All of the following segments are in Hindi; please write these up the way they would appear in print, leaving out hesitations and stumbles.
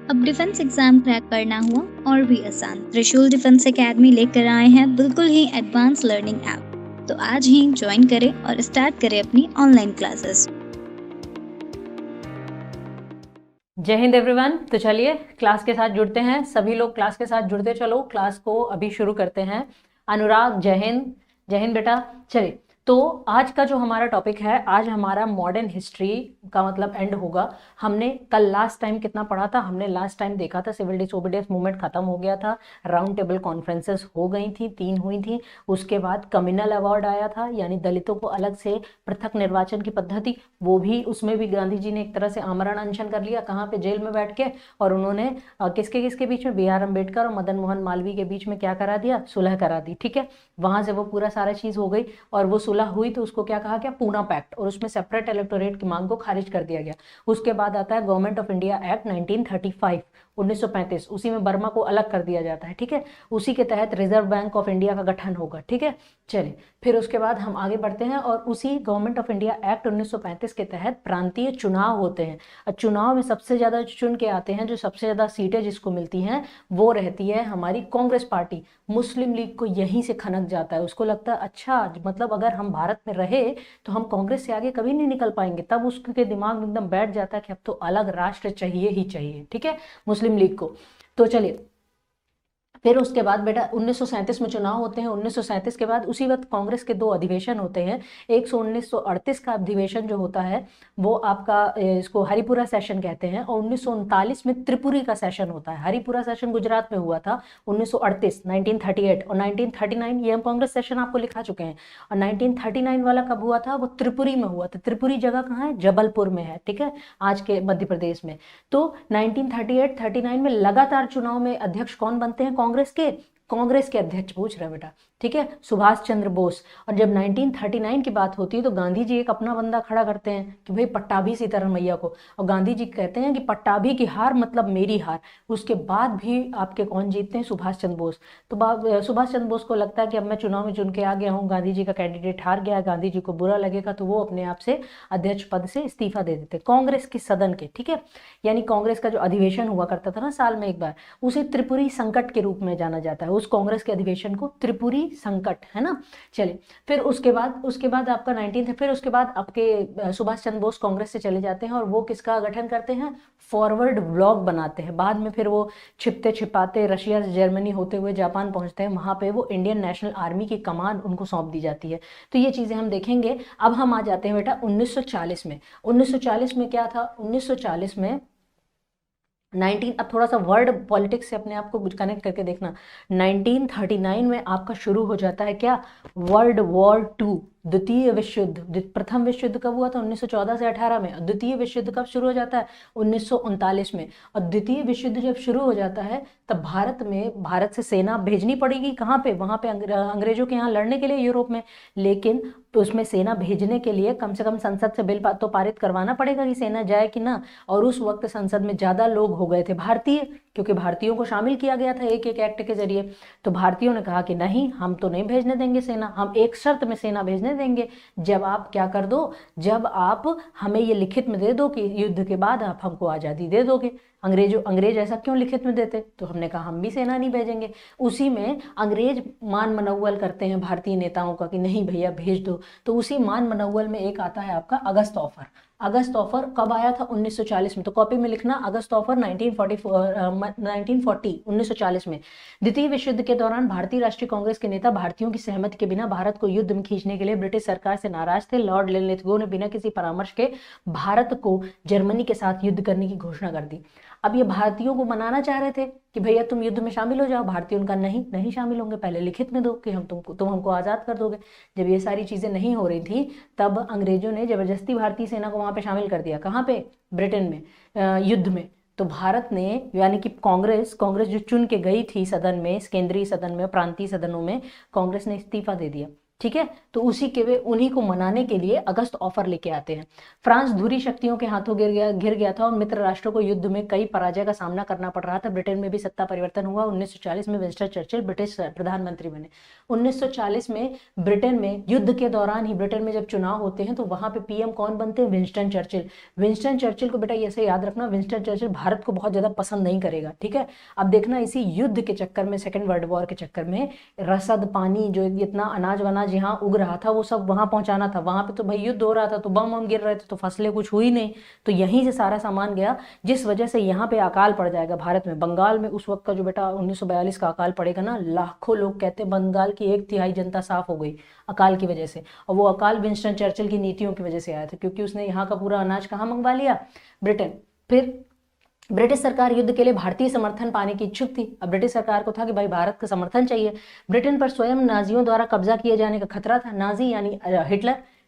अब डिफेंस एग्जाम क्रैक करना हुआ और भी आसान। त्रिशूल डिफेंस एकेडमी लेकर आए हैं बिल्कुल ही एडवांस लर्निंग ऐप। तो आज ही ज्वाइन करें और स्टार्ट करें अपनी ऑनलाइन क्लासेस। जय हिंद एवरीवन। तो चलिए क्लास के साथ जुड़ते हैं। सभी लोग क्लास के साथ जुड़ते चलो। क्लास को अभी शुरू करते हैं। अनुराग, जय हिंद। जय हिंद बेटा। चलिए, तो आज का जो हमारा टॉपिक है, आज हमारा मॉडर्न हिस्ट्री का मतलब एंड होगा। हमने कल लास्ट टाइम कितना पढ़ा था? हमने लास्ट टाइम देखा था सिविल डिसोबीडियंस मूवमेंट खत्म हो गया था, राउंड टेबल कॉन्फ्रेंसेस हो गई थी, 3 हुई थी। उसके बाद कम्युनल अवार्ड आया था, यानी दलितों को अलग से पृथक निर्वाचन की पद्धति, वो भी, उसमें भी गांधी जी ने एक तरह से आमरण अनशन कर लिया। कहाँ पे? जेल में बैठ के। और उन्होंने किसके किसके बीच में? बी आर अम्बेडकर और मदन मोहन मालवीय के बीच में क्या करा दिया? सुलह करा दी। ठीक है, वहां से वो पूरा सारा चीज हो गई और वो सुलह हुई तो उसको क्या कहा गया? पूना पैक्ट, और उसमें सेपरेट इलेक्टोरेट की मांग को खारिज कर दिया गया। उसके बाद आता है गवर्नमेंट ऑफ इंडिया एक्ट 1935, 1935। उसी में बर्मा को अलग कर दिया जाता है। ठीक है, उसी के तहत रिजर्व बैंक ऑफ इंडिया का गठन होगा। ठीक है, चलिए फिर उसके बाद हम आगे बढ़ते हैं और उसी गवर्नमेंट ऑफ इंडिया एक्ट 1935 के तहत प्रांतीय चुनाव होते हैं। और चुनाव में सबसे ज्यादा चुन के आते हैं, जो सबसे ज्यादा सीटें जिसको मिलती हैं वो रहती है हमारी कांग्रेस पार्टी। मुस्लिम लीग को यहीं से खनक जाता है। उसको लगता है अच्छा, मतलब अगर हम भारत में रहे तो हम कांग्रेस से आगे कभी नहीं निकल पाएंगे। तब उसके दिमाग में एकदम बैठ जाता है कि अब तो अलग राष्ट्र चाहिए ही चाहिए। ठीक है, मुस्लिम लीग को। तो चलिए, फिर उसके बाद बेटा 1937 में चुनाव होते हैं। 1937 के बाद उसी वक्त कांग्रेस के 2 अधिवेशन होते हैं। एक 1938 का अधिवेशन जो होता है वो आपका इसको हरिपुरा सेशन कहते हैं, और 1939 में त्रिपुरी का सेशन होता है। हरिपुरा सेशन गुजरात में हुआ था 1938, 1938 और 1939। ये हम कांग्रेस सेशन आपको लिखा चुके हैं। और 1939 वाला कब हुआ था? वो त्रिपुरी में हुआ था। त्रिपुरी जगह कहाँ है? जबलपुर में है। ठीक है, आज के मध्य प्रदेश में। तो 1938-39 में लगातार चुनाव में अध्यक्ष कौन बनते हैं कांग्रेस के अध्यक्ष पूछ रहे हैं बेटा। ठीक है, सुभाष चंद्र बोस। और जब 1939 की बात होती है तो गांधी जी एक अपना बंदा खड़ा करते हैं कि भाई पट्टाभी सीताराम मैया को, और गांधी जी कहते हैं कि पट्टाभी की हार मतलब मेरी हार। उसके बाद भी आपके कौन जीतते हैं? सुभाष चंद्र बोस। तो सुभाष चंद्र बोस को लगता है कि अब मैं चुनाव में चुन के आ गया हूँ, गांधी जी का कैंडिडेट हार गया, गांधी जी को बुरा लगेगा, तो वो अपने आप से अध्यक्ष पद से इस्तीफा दे देते कांग्रेस के सदन के। ठीक है, यानी कांग्रेस का जो अधिवेशन हुआ करता था ना साल में एक बार, उसे त्रिपुरी संकट के रूप में जाना जाता है। उस कांग्रेस के अधिवेशन को त्रिपुरी संकट, है ना। चलिए, फिर उसके बाद आपका 19 फिर उसके बाद आपके सुभाष चंद्र बोस कांग्रेस से चले जाते हैं और वो किसका गठन करते हैं? फॉरवर्ड ब्लॉक बनाते हैं। बाद में फिर वो छिपते छिपाते रशिया से जर्मनी होते हुए जापान पहुंचते हैं। वहां पे वो इंडियन नेशनल आर्मी की कमान उनको सौंप दी जाती है। तो ये चीजें हम देखेंगे। अब हम आ जाते हैं बेटा 1940 में। 1940 में क्या था? 1940 में 19, अब थोड़ा सा वर्ड पॉलिटिक्स से अपने आप को कनेक्ट करके देखना। 1939 में आपका शुरू हो जाता है क्या? वर्ल्ड वॉर 2, द्वितीय विश्व युद्ध। प्रथम विश्व युद्ध कब हुआ था? 1914 से 18 में। और द्वितीय विश्व युद्ध कब शुरू हो जाता है? 1939 में। और द्वितीय विश्व युद्ध जब शुरू हो जाता है तब भारत से सेना भेजनी पड़ेगी। कहाँ पे? वहां पे अंग्रेजों के यहाँ लड़ने के लिए, यूरोप में। लेकिन तो उसमें सेना भेजने के लिए कम से कम संसद से बिल तो पारित करवाना पड़ेगा कि सेना जाए कि ना। और उस वक्त संसद में ज्यादा लोग हो गए थे भारतीय, क्योंकि भारतीयों को शामिल किया गया था एक एक एक्ट के जरिए। तो भारतीयों ने कहा कि नहीं, हम तो नहीं भेजने देंगे सेना, हम एक शर्त में सेना भेजने देंगे। जब आप क्या कर दो, जब आप हमें ये लिखित में दे दो कि युद्ध के बाद आप हमको आजादी दे दोगे। अंग्रेज ऐसा क्यों लिखित में देते? तो हमने कहा हम भी सेना नहीं भेजेंगे। उसी में अंग्रेज मान मनौवल करते हैं भारतीय नेताओं का कि नहीं भैया भेज दो। तो उसी मान मनौवल में एक आता है आपका अगस्त ऑफर। अगस्त ऑफर कब आया था? 1940 में। तो कॉपी में लिखना अगस्त ऑफर 1940 में। द्वितीय विश्व युद्ध के दौरान भारतीय राष्ट्रीय कांग्रेस के नेता भारतीयों की सहमति के बिना भारत को युद्ध में खींचने के लिए ब्रिटिश सरकार से नाराज थे। लॉर्ड लिनलिथगो ने बिना किसी परामर्श के भारत को जर्मनी के साथ युद्ध करने की घोषणा कर दी। अब ये भारतीयों को मनाना चाह रहे थे कि भैया तुम युद्ध में शामिल हो जाओ। भारतीय उनका नहीं, नहीं शामिल होंगे, पहले लिखित में दो कि तुम हमको आजाद कर दोगे। जब ये सारी चीजें नहीं हो रही थी तब अंग्रेजों ने जबरदस्ती भारतीय सेना को वहां पे शामिल कर दिया। कहाँ पे? ब्रिटेन में, युद्ध में। तो भारत ने, यानी कि कांग्रेस जो चुन के गई थी सदन में, केंद्रीय सदन में, प्रांतीय सदनों में, कांग्रेस ने इस्तीफा दे दिया। ठीक है। तो उसी के वे उन्हीं को मनाने के लिए अगस्त ऑफर लेके आते हैं। फ्रांस धुरी शक्तियों के हाथों गिर गया था और मित्र राष्ट्रों को युद्ध में कई पराजय का सामना करना पड़ रहा था। ब्रिटेन में भी सत्ता परिवर्तन हुआ। 1940 में विंस्टन चर्चिल ब्रिटिश प्रधानमंत्री बने। 1940 में ब्रिटेन में युद्ध के दौरान ही ब्रिटेन में जब चुनाव होते हैं तो वहां पे पीएम कौन बनते हैं? Winston Churchill. विंस्टन चर्चिल को बेटा ऐसे याद रखना, विंस्टन चर्चिल भारत को बहुत ज्यादा पसंद नहीं करेगा, ठीक है। अब देखना इसी युद्ध के चक्कर में, सेकेंड वर्ल्ड वॉर के चक्कर में रसद पानी जो इतना अनाज वनाज यहाँ उग रहा था वो सब वहां पहुंचाना था। वहां पे तो भाई युद्ध हो रहा था तो बम वम गिर रहे थे तो फसलें कुछ हुई नहीं, तो यहीं से सारा सामान गया, जिस वजह से यहाँ पे अकाल पड़ जाएगा भारत में। बंगाल में उस वक्त का जो बेटा 1942 का अकाल पड़ेगा ना, लाखों लोग कहते हैं बंगाल की 1/3 जनता साफ हो गई अकाल की वजह से। और वो अकाल विंस्टन चर्चिल की नीतियों की वजह से आया था, क्योंकि उसने यहाँ का पूरा अनाज कहाँ मंगवा लिया? ब्रिटेन। फिर ब्रिटिश सरकार युद्ध के लिए भारतीय समर्थन पाने की इच्छुक थी। अब ब्रिटिश सरकार को था कि भाई भारत का समर्थन चाहिए। ब्रिटेन पर स्वयं नाजियों द्वारा कब्जा किए जाने का खतरा था। नाजी यानी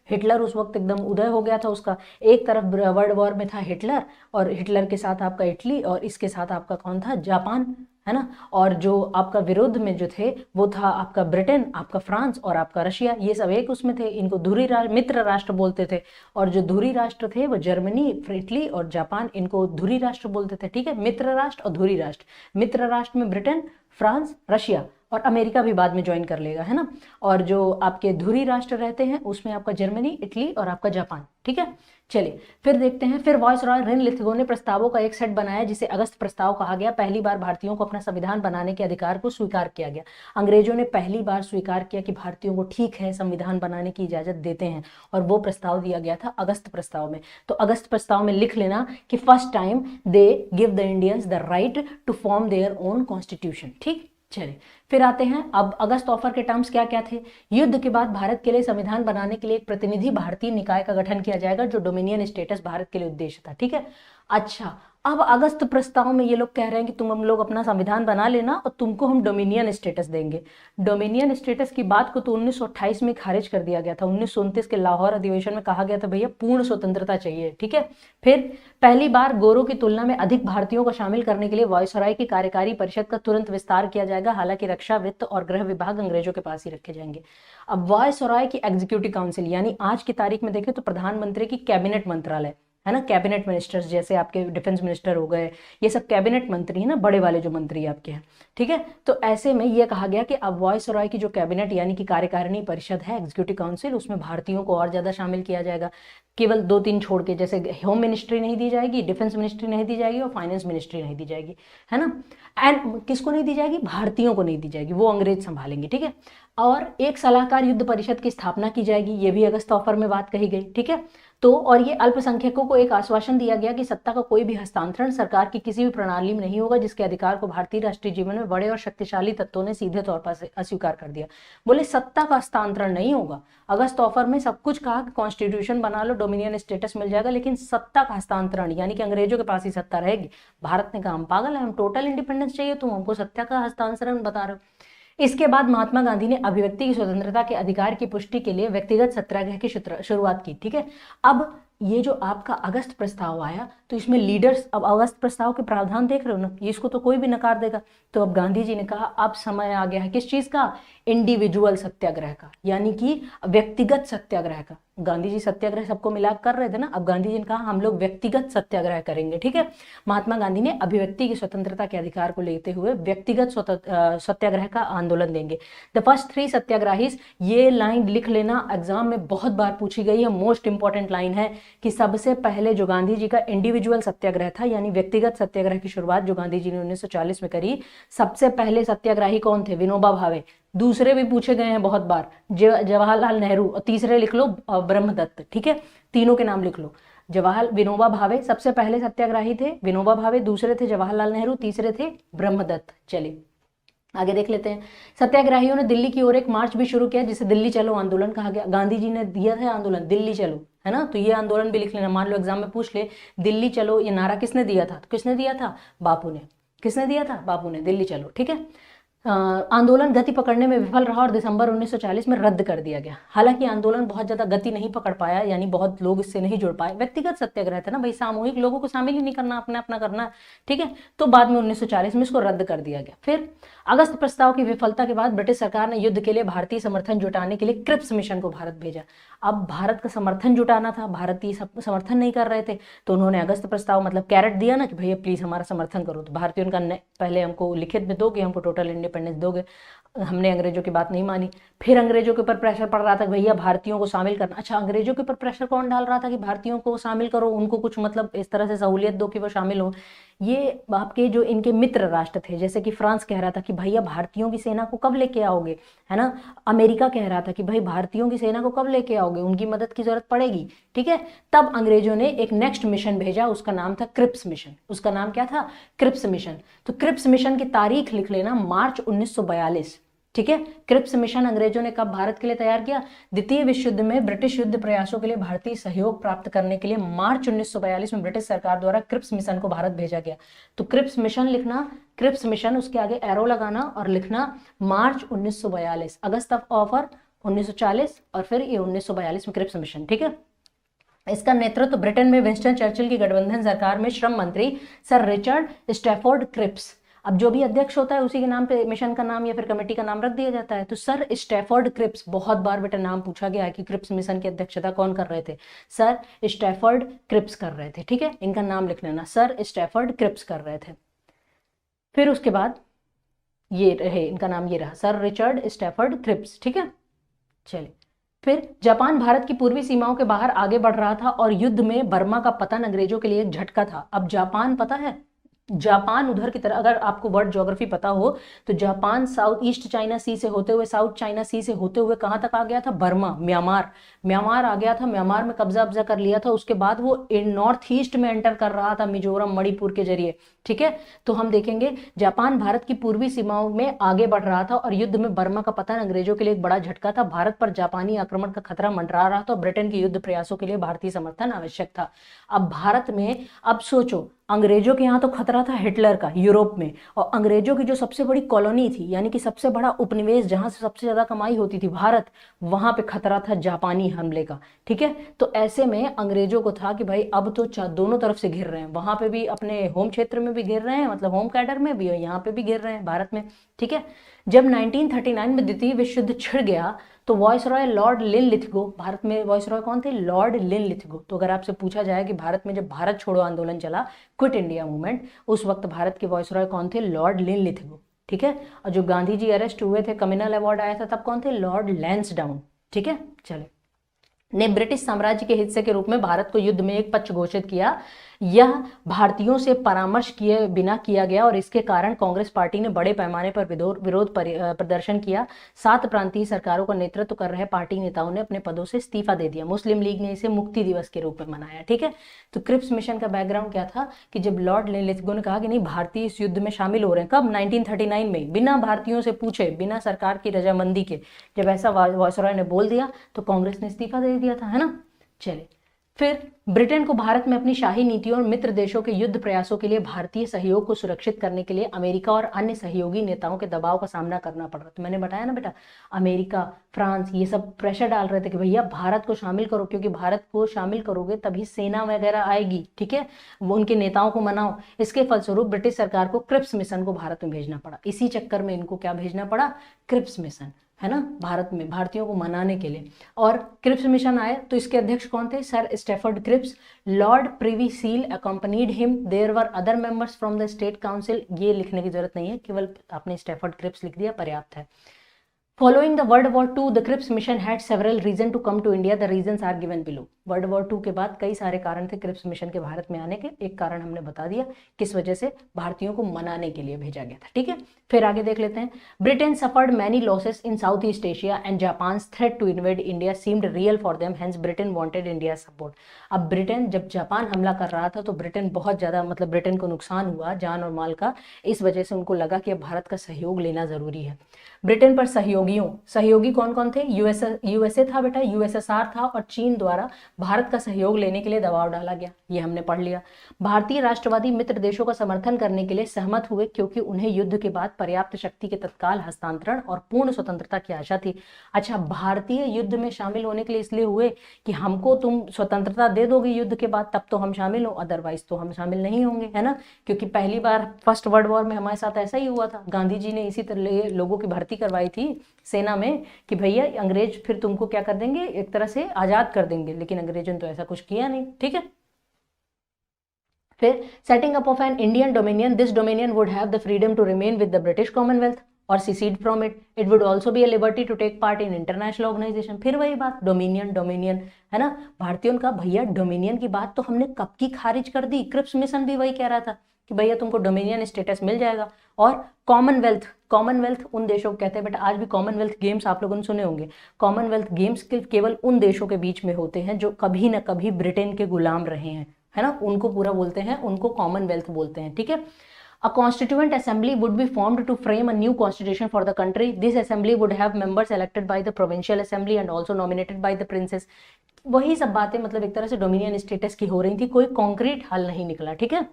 हिटलर उस वक्त एकदम उदय हो गया था उसका। एक तरफ वर्ल्ड वॉर में था हिटलर, और हिटलर के साथ आपका इटली, और इसके साथ आपका कौन था? जापान, है ना। और जो आपका विरोध में जो थे वो था आपका ब्रिटेन, आपका फ्रांस और आपका रशिया, ये सब एक उसमें थे। इनको धुरी मित्र राष्ट्र बोलते थे। और जो धुरी राष्ट्र थे वो जर्मनी, इटली और जापान, इनको धुरी राष्ट्र बोलते थे, ठीक है। मित्र राष्ट्र और धुरी राष्ट्र। मित्र राष्ट्र में ब्रिटेन, फ्रांस, रशिया और अमेरिका भी बाद में ज्वाइन कर लेगा, है ना। और जो आपके धुरी राष्ट्र रहते हैं उसमें आपका जर्मनी, इटली और आपका जापान, ठीक है। चलिए फिर देखते हैं। फिर वायसरॉय रिनलिथगो ने प्रस्तावों का एक सेट बनाया जिसे अगस्त प्रस्ताव कहा गया। पहली बार भारतीयों को अपना संविधान बनाने के अधिकार को स्वीकार किया गया। अंग्रेजों ने पहली बार स्वीकार किया कि भारतीयों को ठीक है संविधान बनाने की इजाजत देते हैं, और वो प्रस्ताव दिया गया था अगस्त प्रस्ताव में। तो अगस्त प्रस्ताव में लिख लेना कि first time they give the Indians the right to form their own constitution, ठीक। चलिए फिर आते हैं। अब अगस्त ऑफर के टर्म्स क्या क्या थे? युद्ध के बाद भारत के लिए संविधान बनाने के लिए एक प्रतिनिधि भारतीय निकाय का गठन किया जाएगा जो डोमिनियन स्टेटस भारत के लिए उद्देश्य था, ठीक है। अच्छा, अब अगस्त प्रस्ताव में ये लोग कह रहे हैं कि तुम हम लोग अपना संविधान बना लेना और तुमको हम डोमिनियन स्टेटस देंगे। डोमिनियन स्टेटस की बात को तो 1928 में खारिज कर दिया गया था। 1929 के लाहौर अधिवेशन में कहा गया था भैया पूर्ण स्वतंत्रता चाहिए, ठीक है। फिर पहली बार गोरों की तुलना में अधिक भारतीयों को शामिल करने के लिए वायसराय की कार्यकारी परिषद का तुरंत विस्तार किया जाएगा। हालांकि रक्षा, वित्त और गृह विभाग अंग्रेजों के पास ही रखे जाएंगे। अब वायसराय की एग्जीक्यूटिव काउंसिल यानी आज की तारीख में देखें तो प्रधानमंत्री की कैबिनेट मंत्रालय, है ना। कैबिनेट मिनिस्टर्स जैसे आपके डिफेंस मिनिस्टर हो गए, ये सब कैबिनेट मंत्री है ना, बड़े वाले जो मंत्री आपके हैं, ठीक है। तो ऐसे में ये कहा गया कि अब वायसराय की जो कैबिनेट यानी कि कार्यकारिणी परिषद है, एग्जीक्यूटिव काउंसिल, उसमें भारतीयों को और ज्यादा शामिल किया जाएगा। केवल 2-3 छोड़ के, जैसे होम मिनिस्ट्री नहीं दी जाएगी, डिफेंस मिनिस्ट्री नहीं दी जाएगी और फाइनेंस मिनिस्ट्री नहीं दी जाएगी, है ना। एंड किसको नहीं दी जाएगी? भारतीयों को नहीं दी जाएगी, वो अंग्रेज संभालेंगे, ठीक है। और एक सलाहकार युद्ध परिषद की स्थापना की जाएगी, ये भी अगस्त ऑफर में बात कही गई, ठीक है। तो और ये अल्पसंख्यकों को एक आश्वासन दिया गया कि सत्ता का कोई भी हस्तांतरण सरकार की किसी भी प्रणाली में नहीं होगा जिसके अधिकार को भारतीय राष्ट्रीय जीवन में बड़े और शक्तिशाली तत्वों ने सीधे तौर पर अस्वीकार कर दिया। बोले सत्ता का हस्तांतरण नहीं होगा। अगस्त ऑफर में सब कुछ कहा कि कॉन्स्टिट्यूशन बना लो, डोमिनियन स्टेटस मिल जाएगा, लेकिन सत्ता का हस्तांतरण यानी कि अंग्रेजों के पास ही सत्ता रहेगी। भारत ने कहा हम पागल है, हम टोटल इंडिपेंडेंस चाहिए, तुम हमको सत्ता का हस्तांतरण बता रहे हो। इसके बाद महात्मा गांधी ने अभिव्यक्ति की स्वतंत्रता के अधिकार की पुष्टि के लिए व्यक्तिगत सत्याग्रह की शुरुआत की, ठीक है। अब ये जो आपका अगस्त प्रस्ताव आया तो इसमें लीडर्स, अब अगस्त प्रस्ताव के प्रावधान देख रहे हो ना, इसको तो कोई भी नकार देगा। तो अब गांधी जी ने कहा अब समय आ गया है किस चीज का? इंडिविजुअल सत्याग्रह का, यानी कि व्यक्तिगत सत्याग्रह का। गांधी जी सत्याग्रह सबको मिला कर रहे थे ना, अब गांधी जी ने कहा हम लोग व्यक्तिगत सत्याग्रह करेंगे, ठीक है। महात्मा गांधी ने अभिव्यक्ति की स्वतंत्रता के अधिकार को लेते हुए व्यक्तिगत सत्याग्रह का आंदोलन देंगे। द फर्स्ट 3 सत्याग्रहीज, ये लाइन लिख लेना, एग्जाम में बहुत बार पूछी गई है, मोस्ट इंपॉर्टेंट लाइन है कि सबसे पहले जो गांधी जी का इंडिविजुअल सत्याग्रह था यानी व्यक्तिगत सत्याग्रह की शुरुआत जो गांधी जी ने 1940 में करी, सबसे पहले सत्याग्रही कौन थे? विनोबा भावे। दूसरे भी पूछे गए हैं बहुत बार, जवाहरलाल नेहरू, और तीसरे लिख लो ब्रह्मदत्त, ठीक है। तीनों के नाम लिख लो। विनोबा भावे सबसे पहले सत्याग्रही थे, विनोबा भावे, दूसरे थे जवाहरलाल नेहरू, तीसरे थे ब्रह्मदत्त। चलिए आगे देख लेते हैं। सत्याग्रहियों ने दिल्ली की ओर एक मार्च भी शुरू किया जिसे दिल्ली चलो आंदोलन कहा गया। गांधी जी ने दिया था आंदोलन दिल्ली चलो, है ना। तो ये आंदोलन भी लिख लेना, मान लो एग्जाम में पूछ ले दिल्ली चलो ये नारा किसने दिया था, तो किसने दिया था? बापू ने। किसने दिया था? बापू ने, दिल्ली चलो, ठीक है। आंदोलन गति पकड़ने में विफल रहा और दिसंबर 1940 में रद्द कर दिया गया। हालांकि आंदोलन बहुत ज्यादा गति नहीं पकड़ पाया, यानी बहुत लोग इससे नहीं जुड़ पाए। व्यक्तिगत सत्याग्रह था ना भाई, सामूहिक लोगों को शामिल ही नहीं करना, अपना अपना करना, ठीक है। तो बाद में 1940 में इसको रद्द कर दिया गया। फिर अगस्त प्रस्ताव की विफलता के बाद ब्रिटिश सरकार ने युद्ध के लिए भारतीय समर्थन जुटाने के लिए क्रिप्स मिशन को भारत भेजा। अब भारत का समर्थन जुटाना था, भारतीय समर्थन नहीं कर रहे थे, तो उन्होंने अगस्त प्रस्ताव मतलब कैरेट दिया ना कि भैया प्लीज हमारा समर्थन करो। तो भारतीयों का पहले हमको लिखित में दो कि हमको टोटल इंडिपेंडेंस दोगे। हमने अंग्रेजों की बात नहीं मानी। फिर अंग्रेजों के ऊपर प्रेशर पड़ रहा था कि भैया भारतीयों को शामिल करना। अच्छा, अंग्रेजों के ऊपर प्रेशर कौन डाल रहा था कि भारतीयों को शामिल करो, उनको कुछ मतलब इस तरह से सहूलियत दो कि वो शामिल हो। ये आपके जो इनके मित्र राष्ट्र थे, जैसे कि फ्रांस कह रहा था कि भैया भारतीयों की सेना को कब लेके आओगे, है ना। अमेरिका कह रहा था कि भाई भारतीयों की सेना को कब लेके आओगे, उनकी मदद की जरूरत पड़ेगी, ठीक है। तब अंग्रेजों ने एक नेक्स्ट मिशन भेजा, उसका नाम था क्रिप्स मिशन। उसका नाम क्या था? Cripps Mission. तो क्रिप्स मिशन की तारीख लिख लेना, मार्च 1942, ठीक है। क्रिप्स मिशन अंग्रेजों ने कब भारत के लिए तैयार किया? द्वितीय विश्व युद्ध में ब्रिटिश युद्ध प्रयासों के लिए भारतीय सहयोग प्राप्त करने के लिए मार्च 1942 में ब्रिटिश सरकार द्वारा क्रिप्स मिशन को भारत भेजा गया। तो क्रिप्स मिशन लिखना, क्रिप्स मिशन, उसके आगे एरो लगाना और लिखना मार्च 1942, अगस्त ऑफर 1940 और फिर ये 1942 में क्रिप्स मिशन, ठीक है। इसका नेतृत्व ब्रिटेन में विंस्टन चर्चिल की गठबंधन सरकार में श्रम मंत्री सर रिचर्ड स्टैफोर्ड क्रिप्स, अब जो भी अध्यक्ष होता है उसी के नाम पे मिशन का नाम या फिर कमेटी का नाम रख दिया जाता है। तो सर स्टैफोर्ड क्रिप्स, बहुत बार बेटा नाम पूछा गया है कि क्रिप्स मिशन की अध्यक्षता कौन कर रहे थे? सर स्टैफोर्ड क्रिप्स कर रहे थे, ठीक है। इनका नाम लिख लेना, सर स्टैफोर्ड क्रिप्स कर रहे थे। फिर उसके बाद ये रहे, इनका नाम ये रहा, सर रिचर्ड स्टैफोर्ड क्रिप्स, ठीक है। चलिए, फिर जापान भारत की पूर्वी सीमाओं के बाहर आगे बढ़ रहा था और युद्ध में बर्मा का पतन अंग्रेजों के लिए एक झटका था। अब जापान, पता है जापान उधर की तरह, अगर आपको वर्ल्ड ज्योग्राफी पता हो तो जापान साउथ ईस्ट चाइना सी से होते हुए, साउथ चाइना सी से होते हुए कहां तक आ गया था? बर्मा, म्यांमार आ गया था। म्यांमार में कब्जा कर लिया था। उसके बाद वो नॉर्थ ईस्ट में एंटर कर रहा था, मिजोरम मणिपुर के जरिए, ठीक है। तो हम देखेंगे जापान भारत की पूर्वी सीमाओं में आगे बढ़ रहा था और युद्ध में बर्मा का पतन अंग्रेजों के लिए एक बड़ा झटका था। भारत पर जापानी आक्रमण का खतरा मंडरा रहा था और ब्रिटेन के युद्ध प्रयासों के लिए भारतीय समर्थन आवश्यक था। अब भारत में, अब सोचो, अंग्रेजों के यहाँ तो खतरा था हिटलर का यूरोप में, और अंग्रेजों की जो सबसे बड़ी कॉलोनी थी, यानी कि सबसे बड़ा उपनिवेश जहां से सबसे ज्यादा कमाई होती थी, भारत, वहां पे खतरा था जापानी हमले का, ठीक है। तो ऐसे में अंग्रेजों को था कि भाई अब तो दोनों तरफ से घिर रहे हैं, वहां पे भी अपने होम क्षेत्र में भी घिर रहे हैं, मतलब होम कैडर में भी, और यहाँ पे भी घिर रहे हैं भारत में, ठीक है। जब 1939 में द्वितीय विश्व युद्ध छिड़ गया तो वॉयसरॉय लॉर्ड लिनलिथगो, भारत में वॉयसरॉय कौन थे? Lord Linlithgow. तो अगर आपसे पूछा जाए कि भारत में जब भारत छोड़ो आंदोलन चला, क्विट इंडिया मूवमेंट, उस वक्त भारत के वॉयसरॉय कौन थे? लॉर्ड लिनलिथगो, ठीक है। और जो गांधी जी अरेस्ट हुए थे, कम्युनल अवार्ड आया था, तब कौन थे? लॉर्ड लैंसडाउन, ठीक है। चले, ने ब्रिटिश साम्राज्य के हिस्से के रूप में भारत को युद्ध में एक पक्ष घोषित किया। यह भारतीयों से परामर्श किए बिना किया गया और इसके कारण कांग्रेस पार्टी ने बड़े पैमाने पर विरोध प्रदर्शन किया। 7 प्रांतीय सरकारों का नेतृत्व कर रहे पार्टी नेताओं ने अपने पदों से इस्तीफा दे दिया। मुस्लिम लीग ने इसे मुक्ति दिवस के रूप में मनाया, ठीक है। तो क्रिप्स मिशन का बैकग्राउंड क्या था कि जब लॉर्ड लिनलिथगो ने कहा कि नहीं, भारतीय इस युद्ध में शामिल हो रहे हैं, कब? 1939 में, बिना भारतीयों से पूछे, बिना सरकार की रजामंदी के, जब ऐसा वायसरॉय ने बोल दिया तो कांग्रेस ने इस्तीफा दे दिया था, है ना। चले, फिर ब्रिटेन को भारत में अपनी शाही नीतियों और मित्र देशों के युद्ध प्रयासों के लिए भारतीय सहयोग को सुरक्षित करने के लिए अमेरिका और अन्य सहयोगी नेताओं के दबाव का सामना करना पड़ रहा। तो मैंने बताया ना बेटा, अमेरिका, फ्रांस, ये सब प्रेशर डाल रहे थे कि भैया भारत को शामिल करो, क्योंकि भारत को शामिल करोगे तभी सेना वगैरह आएगी, ठीक है। वो उनके नेताओं को मनाओ। इसके फलस्वरूप ब्रिटिश सरकार को क्रिप्स मिशन को भारत में भेजना पड़ा। इसी चक्कर में इनको क्या भेजना पड़ा? क्रिप्स मिशन, है ना, भारत में भारतीयों को मनाने के लिए। और क्रिप्स मिशन आए तो इसके अध्यक्ष कौन थे? Sir Stafford Cripps. Lord Privy Seal accompanied him. There were other members from the state council. ये लिखने की जरूरत नहीं है, केवल आपने स्टैफोर्ड क्रिप्स लिख दिया, पर्याप्त है। Following the World War II, the Cripps mission had several reasons to come to India. The reasons are given below. World war 2 के बाद कई सारे कारण थे क्रिप्स मिशन के भारत में आने के। एक कारण हमने बता दिया, किस वजह से? भारतीयों को मनाने के लिए भेजा गया था, ठीक है। फिर आगे देख लेते हैं। Britain suffered many losses in South East Asia and Japan's threat to invade India seemed real for them, hence Britain wanted India support. अब ब्रिटेन, जब जापान हमला कर रहा था तो ब्रिटेन बहुत ज्यादा, मतलब ब्रिटेन को नुकसान हुआ जान और माल का। इस वजह से उनको लगा कि अब भारत का सहयोग लेना जरूरी है। ब्रिटेन पर सहयोगी सहयोगी कौन कौन थे? यूएसए था बेटा, यूएसएसआर था, और चीन द्वारा भारत का सहयोग लेने के लिए दबाव डाला गया, ये हमने पढ़ लिया। भारतीय राष्ट्रवादी मित्र देशों का समर्थन करने के लिए सहमत हुए क्योंकि उन्हें युद्ध के बाद पर्याप्त शक्ति के तत्काल हस्तांतरण और पूर्ण स्वतंत्रता की आशा थी। अच्छा, भारतीय युद्ध में शामिल होने के लिए इसलिए हुए कि हमको तुम स्वतंत्रता दे दोगे युद्ध के बाद, तब तो हम शामिल हो, अदरवाइज तो हम शामिल नहीं होंगे, है ना। क्योंकि पहली बार फर्स्ट वर्ल्ड वॉर में हमारे साथ ऐसा ही हुआ था, गांधी जी ने इसी तरह लोगों की भर्ती करवाई थी सेना में कि भैया अंग्रेज फिर तुमको क्या कर देंगे, एक तरह से आजाद कर देंगे, लेकिन अंग्रेजों ने तो ऐसा कुछ किया नहीं, ठीक है। फिर setting up of an Indian dominion, this dominion would have the freedom to remain with the British Commonwealth or secede from it. It would also be a liberty to take part in international organization. फिर वही बात, डोमिनियन डोमिनियन, है ना। भारतीयों का भैया डोमिनियन की बात तो हमने कब की खारिज कर दी, क्रिप्स मिशन भी वही कह रहा था कि भैया तुमको डोमिनियन स्टेटस मिल जाएगा। और कॉमनवेल्थ, कॉमनवेल्थ उन देशों को कहते हैं, बट आज भी कॉमनवेल्थ गेम्स आप लोगों ने सुने होंगे। कॉमनवेल्थ गेम्स केवल उन देशों के बीच में होते हैं जो कभी ना कभी ब्रिटेन के गुलाम रहे हैं, है ना, उनको पूरा बोलते हैं, उनको कॉमनवेल्थ बोलते हैं, ठीक है। A constituent assembly would be formed to frame a new constitution for the country. This assembly would have members elected by the provincial assembly and also nominated by the princes. वही सब बातें मतलब एक तरह से डोमिनियन स्टेटस की हो रही थी, कोई कॉन्क्रीट हल नहीं निकला, ठीक है।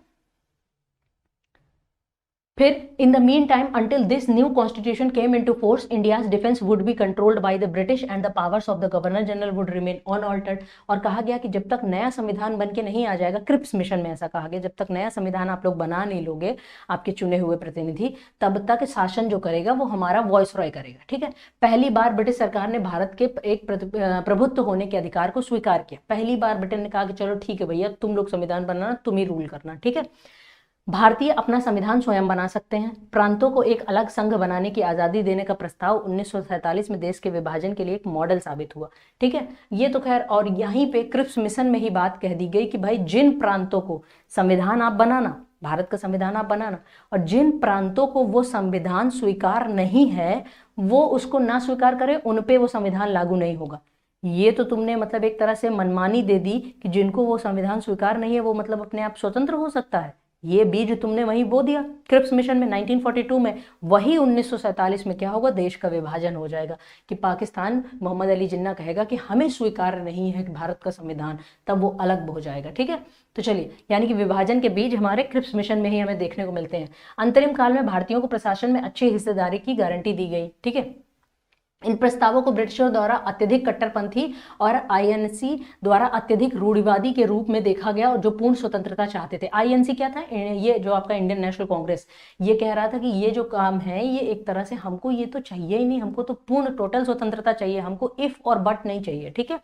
फिर in the mean time until this new constitution came into force, India's defence would be controlled by the British and the powers of the governor general would remain unaltered. और कहा गया कि जब तक नया संविधान बन के नहीं आ जाएगा, क्रिप्स मिशन में ऐसा कहा गया, जब तक नया संविधान आप लोग बना नहीं लोगे, आपके चुने हुए प्रतिनिधि, तब तक शासन जो करेगा वो हमारा वॉइसरॉय करेगा, ठीक है। पहली बार ब्रिटिश सरकार ने भारत के एक प्रभुत्व होने के अधिकार को स्वीकार किया। पहली बार ब्रिटेन ने कहा कि चलो ठीक है भैया, तुम लोग संविधान बनाना, तुम ही रूल करना, ठीक है। भारतीय अपना संविधान स्वयं बना सकते हैं। प्रांतों को एक अलग संघ बनाने की आजादी देने का प्रस्ताव 1947 में देश के विभाजन के लिए एक मॉडल साबित हुआ, ठीक है। ये तो खैर, और यहीं पे क्रिप्स मिशन में ही बात कह दी गई कि भाई जिन प्रांतों को संविधान आप बनाना, भारत का संविधान आप बनाना, और जिन प्रांतों को वो संविधान स्वीकार नहीं है, वो उसको ना स्वीकार करे, उन पे वो संविधान लागू नहीं होगा। ये तो तुमने मतलब एक तरह से मनमानी दे दी कि जिनको वो संविधान स्वीकार नहीं है वो मतलब अपने आप स्वतंत्र हो सकता है। ये बीज तुमने वहीं बो दिया क्रिप्स मिशन में 1942 में। वही 1947 में क्या होगा, देश का विभाजन हो जाएगा कि पाकिस्तान, मोहम्मद अली जिन्ना कहेगा कि हमें स्वीकार नहीं है भारत का संविधान, तब वो अलग हो जाएगा, ठीक है। तो चलिए, यानी कि विभाजन के बीज हमारे क्रिप्स मिशन में ही हमें देखने को मिलते हैं। अंतरिम काल में भारतीयों को प्रशासन में अच्छी हिस्सेदारी की गारंटी दी गई, ठीक है। इन प्रस्तावों को ब्रिटिशों द्वारा अत्यधिक कट्टरपंथी और आईएनसी द्वारा अत्यधिक रूढ़िवादी के रूप में देखा गया, और जो पूर्ण स्वतंत्रता चाहते थे। आईएनसी क्या था, ये जो आपका इंडियन नेशनल कांग्रेस, ये कह रहा था कि ये जो काम है ये एक तरह से हमको ये तो चाहिए ही नहीं, हमको तो पूर्ण टोटल स्वतंत्रता चाहिए, हमको इफ और बट नहीं चाहिए, ठीक है।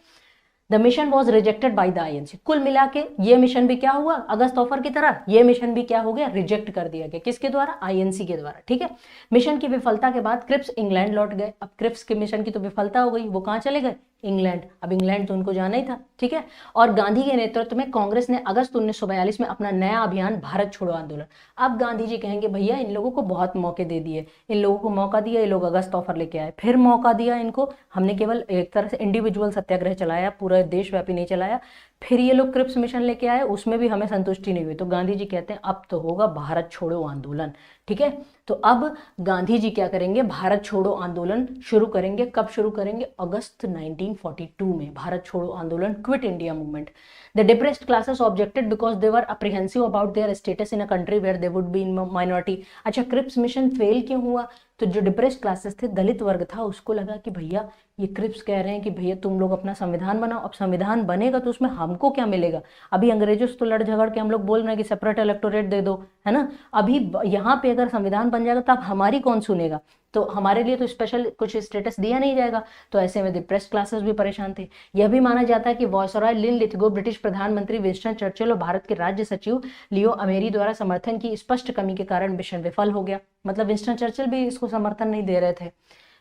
The mission was rejected by the INC. कुल मिला के ये मिशन भी क्या हुआ, अगस्त ऑफर की तरह ये मिशन भी क्या हो गया, रिजेक्ट कर दिया गया। किसके द्वारा, आईएनसी के द्वारा, ठीक है। मिशन की विफलता के बाद क्रिप्स इंग्लैंड लौट गए। अब क्रिप्स के मिशन की तो विफलता हो गई, वो कहाँ चले गए, इंग्लैंड। अब इंग्लैंड तो उनको जाना ही था, ठीक है। और गांधी के नेतृत्व में कांग्रेस ने अगस्त 1942 में अपना नया अभियान भारत छोड़ो आंदोलन। अब गांधी जी कहेंगे भैया इन लोगों को बहुत मौके दे दिए, इन लोगों को मौका दिया, ये लोग अगस्त ऑफर लेके आए, फिर मौका दिया इनको, हमने केवल एक तरह से इंडिविजुअल सत्याग्रह चलाया, पूरा देशव्यापी नहीं चलाया। फिर ये लोग क्रिप्स मिशन लेके आए, उसमें भी हमें संतुष्टि नहीं हुई, तो गांधी जी कहते हैं अब तो होगा भारत छोड़ो आंदोलन, ठीक है। तो अब गांधी जी क्या करेंगे, भारत छोड़ो आंदोलन शुरू करेंगे। कब शुरू करेंगे, अगस्त 1942 में भारत छोड़ो आंदोलन, Quit India Movement. The depressed classes objected because they were apprehensive about their status in a country where they would be in minority. अच्छा, क्रिप्स मिशन फेल क्यों हुआ, तो जो डिप्रेस्ड क्लासेस थे, दलित वर्ग था, उसको लगा कि भैया ये क्रिप्स कह रहे हैं कि भैया तुम लोग अपना संविधान बनाओ, अब संविधान बनेगा तो उसमें हमको क्या मिलेगा। अभी अंग्रेजों से तो लड़ झगड़ के हम लोग बोल रहे हैं कि सेपरेट इलेक्टोरेट दे दो, है ना। अभी यहाँ पे अगर संविधान बन जाएगा तो अब हमारी कौन सुनेगा, तो हमारे लिए तो स्पेशल कुछ स्टेटस दिया नहीं जाएगा। तो ऐसे में डिप्रेस्ड क्लासेस भी परेशान थे। यह भी माना जाता है कि वॉयसरॉय लिन लिथगो, ब्रिटिश प्रधानमंत्री विंस्टन चर्चिल और भारत के राज्य सचिव लियो अमेरी द्वारा समर्थन की स्पष्ट कमी के कारण मिशन विफल हो गया। मतलब विंस्टन चर्चिल भी इसको समर्थन नहीं दे रहे थे।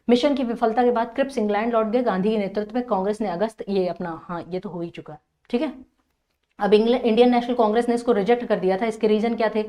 मिशन की विफलता के बाद क्रिप्स इंग्लैंड लौट गए। गांधी के नेतृत्व में कांग्रेस ने अगस्त, ये अपना, हाँ ये तो हो ही चुका, ठीक है। अब इंडियन नेशनल कांग्रेस ने इसको रिजेक्ट कर दिया था। इसके रीजन क्या थे?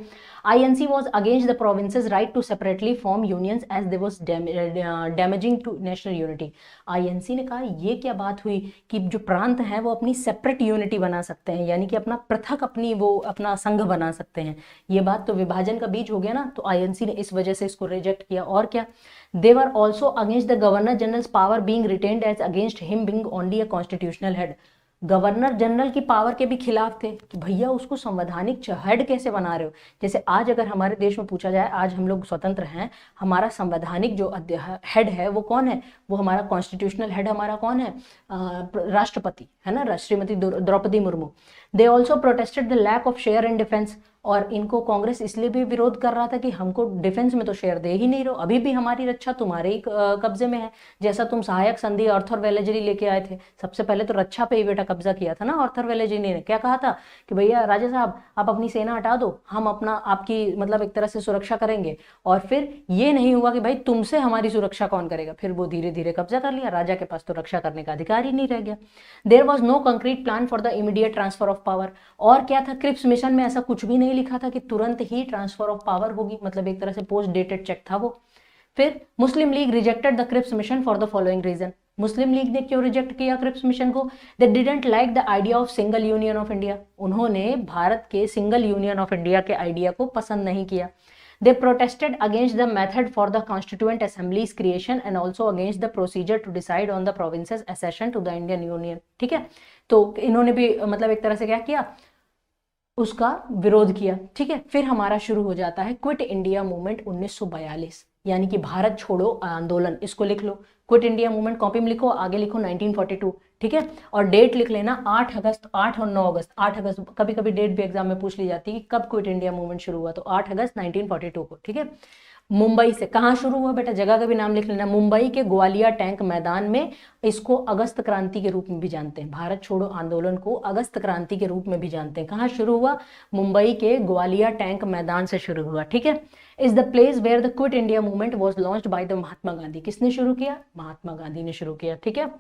INC was against the provinces right to separately form unions as they was damaging to national unity. INC ने कहा ये क्या बात हुई कि जो प्रांत हैं वो अपनी सेपरेट यूनिटी बना सकते हैं, यानी कि अपना पृथक अपनी वो अपना संघ बना सकते हैं। ये बात तो विभाजन का बीज हो गया ना, तो आईएनसी ने इस वजह से इसको रिजेक्ट किया। और क्या, they were also against the governor general power being retained as against him being only a constitutional head. Governor general की पावर के भी खिलाफ थे कि भैया उसको संवैधानिक हेड कैसे बना रहे हो। जैसे आज अगर हमारे देश में पूछा जाए, आज हम लोग स्वतंत्र हैं, हमारा संवैधानिक जो हेड है वो कौन है? वो हमारा कॉन्स्टिट्यूशनल हेड हमारा कौन है? राष्ट्रपति है ना, Shrimati Droupadi Murmu. They also protested the lack of share in defence. और इनको कांग्रेस इसलिए भी विरोध कर रहा था कि हमको डिफेंस में तो शेयर दे ही नहीं रहो, अभी भी हमारी रक्षा तुम्हारे ही कब्जे में है। जैसा तुम सहायक संधि आर्थर वेलेजरी लेके आए थे, सबसे पहले तो रक्षा पे ही बेटा कब्जा किया था ना आर्थर वेलेजरी ने। क्या कहा था कि भैया राजा साहब आप अपनी सेना हटा दो, हम अपना आपकी मतलब एक तरह से सुरक्षा करेंगे। और फिर ये नहीं हुआ कि भाई तुमसे हमारी सुरक्षा कौन करेगा, फिर वो धीरे धीरे कब्जा कर लिया, राजा के पास तो रक्षा करने का अधिकार ही नहीं रह गया। There was no concrete plan for the immediate transfer of power. और क्या था, क्रिप्स मिशन में ऐसा कुछ भी नहीं लिखा था कि तुरंत ही ट्रांसफर ऑफ पावर होगी, मतलब एक तरह से पोस्ट डेटेड चेक था वो। फिर Muslim League rejected the Cripps Mission for the following reason. Muslim League ने क्यों रिजेक्ट किया क्रिप्स मिशन को? They didn't like the idea of single union of India. उन्होंने भारत के सिंगल यूनियन ऑफ इंडिया के आइडिया को पसंद नहीं किया। They protested against the method for the Constituent Assembly's creation and also against the procedure to decide on the province's accession to the Indian Union। ठीक है, तो इन्होंने भी मतलब एक तरह से क्या किया, उसका विरोध किया। ठीक है, फिर हमारा शुरू हो जाता है क्विट इंडिया मूवमेंट 1942, यानी कि भारत छोड़ो आंदोलन। इसको लिख लो, क्विट इंडिया मूवमेंट कॉपी में लिखो, आगे लिखो 1942। ठीक है, और डेट लिख लेना 8 अगस्त, 8 और 9 अगस्त। 8 अगस्त कभी कभी डेट भी एग्जाम में पूछ ली जाती है कि कब क्विट इंडिया मूवमेंट शुरू हुआ, तो 8 अगस्त 1942 को। ठीक है, मुंबई से। कहाँ शुरू हुआ बेटा, जगह का भी नाम लिख लेना, मुंबई के ग्वालियर टैंक मैदान में। इसको अगस्त क्रांति के रूप में भी जानते हैं, भारत छोड़ो आंदोलन को अगस्त क्रांति के रूप में भी जानते हैं। कहाँ शुरू हुआ? मुंबई के ग्वालियर टैंक मैदान से शुरू हुआ। ठीक है, is the place where the Quit India Movement was launched by the Mahatma Gandhi. किसने शुरू किया? महात्मा गांधी ने शुरू किया। ठीक है,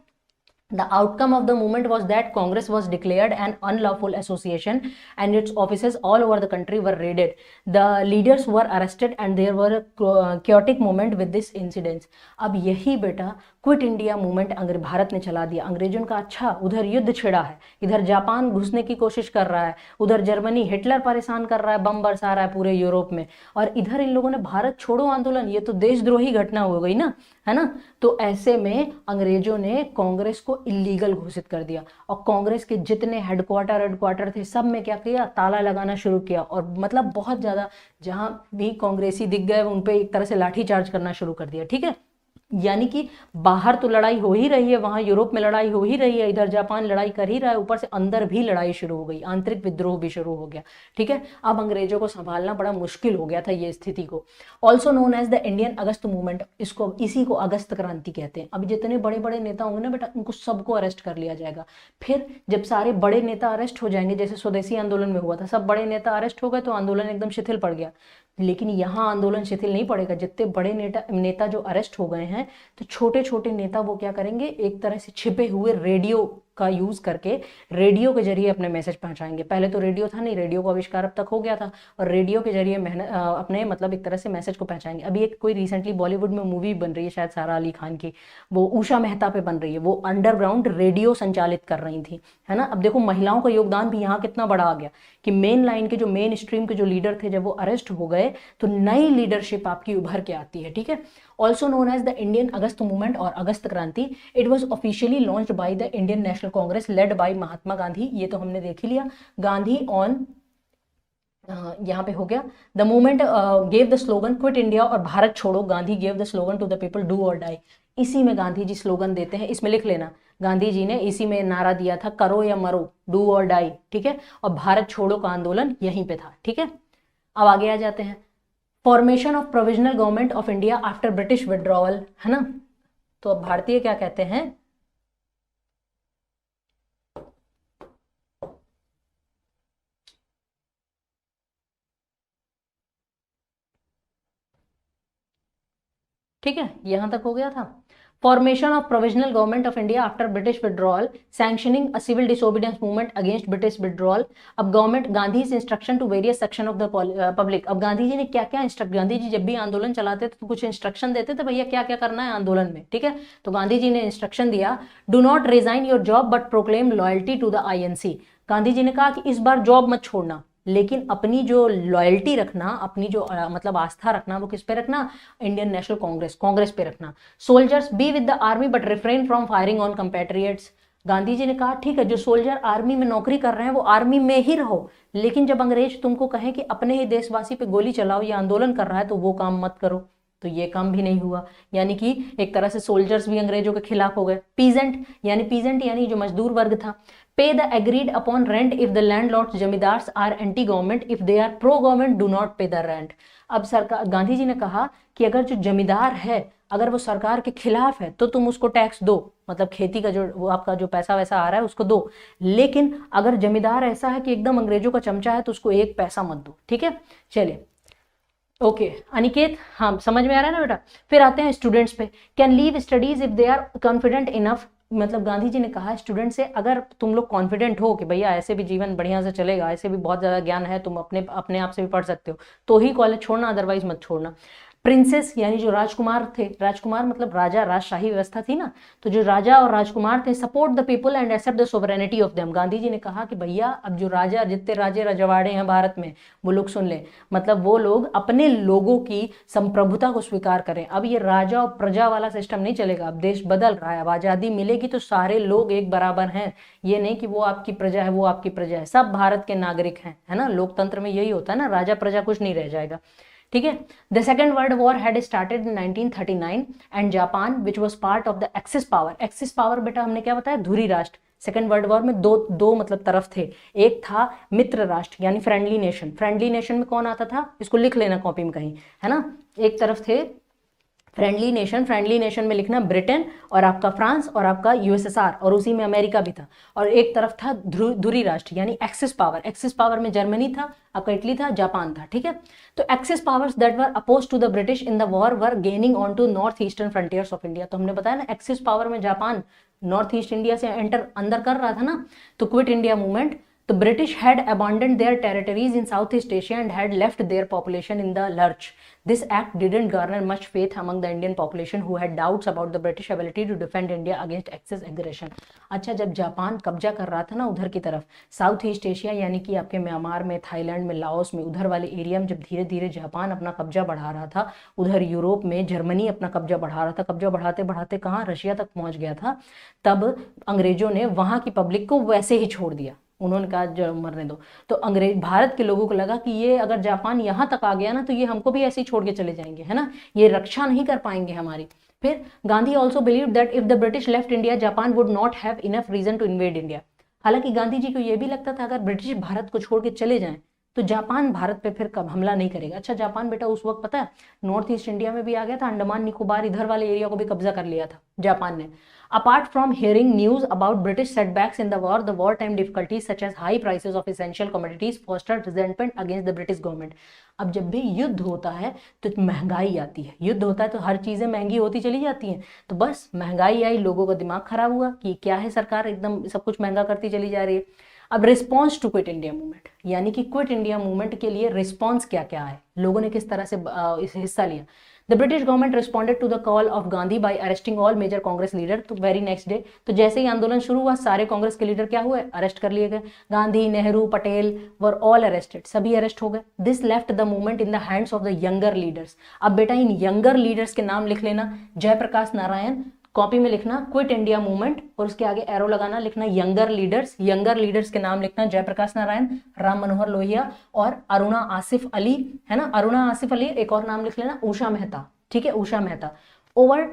the outcome of the movement was that Congress was declared an unlawful association and its offices all over the country were raided. The leaders were arrested and there were a chaotic moment with this incidents। अब यही बेटा क्विट इंडिया मूवमेंट भारत ने चला दिया। अंग्रेजों का अच्छा उधर युद्ध छिड़ा है, इधर जापान घुसने की कोशिश कर रहा है, उधर जर्मनी हिटलर परेशान कर रहा है, बम बरसा रहा है पूरे यूरोप में, और इधर इन लोगों ने भारत छोड़ो आंदोलन, ये तो देशद्रोही घटना हो गई ना, है ना। तो ऐसे में अंग्रेजों ने कांग्रेस को इलीगल घोषित कर दिया और कांग्रेस के जितने हेडक्वार्टर थे सब में क्या किया, ताला लगाना शुरू किया। और मतलब बहुत ज्यादा जहां भी कांग्रेसी दिख गए उन पे एक तरह से लाठीचार्ज करना शुरू कर दिया। ठीक है, यानी कि बाहर तो लड़ाई हो ही रही है, वहां यूरोप में लड़ाई हो ही रही है, इधर जापान लड़ाई कर ही रहा है, ऊपर से अंदर भी लड़ाई शुरू हो गई, आंतरिक विद्रोह भी शुरू हो गया। ठीक है, अब अंग्रेजों को संभालना बड़ा मुश्किल हो गया था ये स्थिति को। Also known as the Indian August movement, इसको इसी को अगस्त क्रांति कहते हैं। अब जितने बड़े बड़े नेता होंगे ना बेटा, उनको सबको अरेस्ट कर लिया जाएगा। फिर जब सारे बड़े नेता अरेस्ट हो जाएंगे, जैसे स्वदेशी आंदोलन में हुआ था, सब बड़े नेता अरेस्ट हो गए तो आंदोलन एकदम शिथिल पड़ गया। लेकिन यहाँ आंदोलन शिथिल नहीं पड़ेगा, जितने बड़े नेता जो अरेस्ट हो गए हैं, तो छोटे छोटे नेता वो क्या करेंगे, एक तरह से छिपे हुए रेडियो का यूज करके रेडियो के जरिए अपने मैसेज पहुंचाएंगे। पहले तो रेडियो था नहीं, रेडियो का आविष्कार अब तक हो गया था, और रेडियो के जरिए अपने मतलब एक तरह से मैसेज को पहुंचाएंगे। अभी एक कोई रिसेंटली बॉलीवुड में मूवी बन रही है शायद सारा अली खान की, वो उषा मेहता पे बन रही है, वो अंडरग्राउंड रेडियो संचालित कर रही थी, है ना। अब देखो महिलाओं का योगदान भी यहाँ कितना बड़ा आ गया कि मेन लाइन के जो मेन स्ट्रीम के जो लीडर थे, जब वो अरेस्ट हो गए तो नई लीडरशिप आपकी उभर के आती है। ठीक है, also known as the Indian August Movement और अगस्त क्रांति, it was officially launched by the Indian National Congress led by Mahatma Gandhi. ये तो हमने देख ही लिया, गांधी ऑन यहाँ पे हो गया। The movement gave the slogan Quit India और भारत छोड़ो, Gandhi gave the slogan to the people do or die. इसी में गांधी जी स्लोगन देते हैं, इसमें लिख लेना, गांधी जी ने इसी में नारा दिया था, करो या मरो, डू और डाई। ठीक है, और भारत छोड़ो का आंदोलन यहीं पे था। ठीक है, अब आगे आ जाते हैं, formation of provisional government of India after British withdrawal, है ना। तो अब भारतीय क्या कहते हैं, ठीक है, यहां तक हो गया था। Formation of provisional government of India after British withdrawal, sanctioning a civil disobedience movement against British withdrawal. अब government Gandhi instruction to various section of the public. अब गांधी जी ने क्या क्या गांधी जी जब भी आंदोलन चलाते थे तो कुछ इंस्ट्रक्शन देते थे, भैया क्या क्या करना है आंदोलन में, ठीक है। तो गांधी जी ने इंस्ट्रक्शन दिया, do not resign your job but proclaim loyalty to the INC। Gandhi ji ने कहा कि इस बार जॉब मत छोड़ना, लेकिन अपनी जो लॉयल्टी रखना, अपनी जो मतलब आस्था रखना, वो किस पे रखना, इंडियन नेशनल कांग्रेस पे रखना। Soldiers be with the army but refrain from firing on compatriots. Gandhi ji ने कहा ठीक है, जो सोल्जर आर्मी में नौकरी कर रहे हैं वो आर्मी में ही रहो, लेकिन जब अंग्रेज तुमको कहें कि अपने ही देशवासी पे गोली चलाओ या आंदोलन कर रहा है तो वो काम मत करो। तो ये काम भी नहीं हुआ, यानी कि एक तरह से सोल्जर्स भी अंग्रेजों के खिलाफ हो गए। पीजेंट यानी जो मजदूर वर्ग था, pay the agreed upon rent if the landlords zamindars are anti government, if they are pro government do not pay the rent. अब सरकार, गांधी जी ने कहा कि अगर जो जमींदार है अगर वो सरकार के खिलाफ है तो तुम उसको टैक्स दो, मतलब खेती का जो वो आपका जो पैसा वैसा आ रहा है उसको दो, लेकिन अगर जमींदार ऐसा है कि एकदम अंग्रेजों का चमचा है तो उसको एक पैसा मत दो, ठीक है। चलिए ओके अनिकेत, हाँ समझ में आ रहा है ना बेटा। फिर आते हैं स्टूडेंट्स पे, can leave studies if they are confident enough. मतलब गांधी जी ने कहा स्टूडेंट से, अगर तुम लोग कॉन्फिडेंट हो कि भैया ऐसे भी जीवन बढ़िया से चलेगा, ऐसे भी बहुत ज्यादा ज्ञान है, तुम अपने आप से भी पढ़ सकते हो, तो ही कॉलेज छोड़ना, अदरवाइज मत छोड़ना। प्रिंसेस यानी जो राजकुमार थे, राजकुमार मतलब राजा, राजशाही व्यवस्था थी ना, तो जो राजा और राजकुमार थे, support the people and accept the sovereignty of them. Gandhi ji ने कहा कि भैया अब जो राजा, जितने राजे रजवाड़े हैं भारत में, वो लोग सुन ले, मतलब वो लोग अपने लोगों की संप्रभुता को स्वीकार करें। अब ये राजा और प्रजा वाला सिस्टम नहीं चलेगा, अब देश बदल रहा है, अब आजादी मिलेगी तो सारे लोग एक बराबर हैं, ये नहीं कि वो आपकी प्रजा है वो आपकी प्रजा है, सब भारत के नागरिक हैं, है ना। लोकतंत्र में यही होता है ना, राजा प्रजा कुछ नहीं रह जाएगा, ठीक है। The second world war had started in 1939 and Japan which was part of the axis power. Axis power बेटा हमने क्या बताया, धुरी राष्ट्र। सेकेंड वर्ल्ड वॉर में दो मतलब तरफ थे, एक था मित्र राष्ट्र यानी फ्रेंडली नेशन। फ्रेंडली नेशन में कौन आता था, इसको लिख लेना कॉपी में कहीं, है ना। एक तरफ थे फ्रेंडली नेशन में लिखना ब्रिटेन और आपका फ्रांस और आपका USSR और उसी में अमेरिका भी था, और एक तरफ था धुरी राष्ट्र यानी एक्सिस पावर। एक्सिस पावर में जर्मनी था, आपका इटली था, जापान था, ठीक है। तो axis powers that were opposed to the British in the war were gaining on to north eastern frontiers of India. तो हमने बताया ना एक्सिस पावर में जापान नॉर्थ ईस्ट इंडिया से अंदर कर रहा था ना, तो Quit India Movement. The British had abandoned their territories in Southeast Asia and had left their population in the lurch. This act didn't garner much faith among the Indian population who had doubts about the British ability to defend India against Axis aggression. अच्छा, जब जापान कब्जा कर रहा था ना उधर की तरफ, साउथ ईस्ट एशिया यानी कि आपके म्यांमार में, थाईलैंड में, लाओस में, उधर वाले एरिया में जब धीरे धीरे जापान अपना कब्जा बढ़ा रहा था, उधर यूरोप में जर्मनी अपना कब्जा बढ़ा रहा था, कब्जा बढ़ाते बढ़ाते कहाँ, रशिया तक पहुंच गया था, तब अंग्रेजों ने वहां की पब्लिक को वैसे ही छोड़ दिया। उन्होंने कहा जो मरने दो। तो अंग्रेज, भारत के लोगों को लगा कि ये अगर जापान यहाँ तक आ गया ना तो ये हमको भी ऐसे ही छोड़ के चले जाएंगे, है ना, ये रक्षा नहीं कर पाएंगे हमारी। फिर Gandhi also believe that if the British left India Japan would not have enough reason to invade India. हालांकि गांधी जी को यह भी लगता था अगर ब्रिटिश भारत को छोड़ के चले जाएं तो जापान भारत पे फिर कब हमला नहीं करेगा। अच्छा, जापान बेटा उस वक्त पता है नॉर्थ ईस्ट इंडिया में भी आ गया था, अंडमान निकोबार इधर वाले एरिया को भी कब्जा कर लिया था जापान ने। Apart from hearing news about British setbacks in the war, the wartime difficulties such as high prices of essential commodities fostered resentment against the British government. अब जब भी युद्ध होता है तो महंगाई आती है, युद्ध होता है तो हर चीजें महंगी होती चली जाती हैं, तो बस महंगाई आई, लोगों का दिमाग खराब हुआ कि क्या है सरकार एकदम सब कुछ महंगा करती चली जा रही है। अब response to Quit India Movement, यानी कि क्विट इंडिया मूवमेंट के लिए रिस्पॉन्स क्या क्या है, लोगों ने किस तरह से इस हिस्सा लिया। The British government responded to the call of Gandhi by arresting all major Congress leader. तो वेरी नेक्स्ट डे, तो जैसे ही आंदोलन शुरू हुआ सारे कांग्रेस के लीडर क्या हुए, अरेस्ट कर लिए गए। Gandhi, Nehru, Patel were all arrested, सभी अरेस्ट हो गए। This left the movement in the hands of the younger leaders. अब बेटा इन यंगर लीडर्स के नाम लिख लेना, जयप्रकाश नारायण, कॉपी में लिखना क्विट इंडिया मूवमेंट और उसके आगे एरो लगाना, लिखना यंगर लीडर्स। यंगर लीडर्स के नाम लिखना जयप्रकाश नारायण, राम मनोहर लोहिया और अरुणा आसिफ अली, है ना, अरुणा आसिफ अली। एक और नाम लिख लेना उषा मेहता, ठीक है, Usha Mehta. Over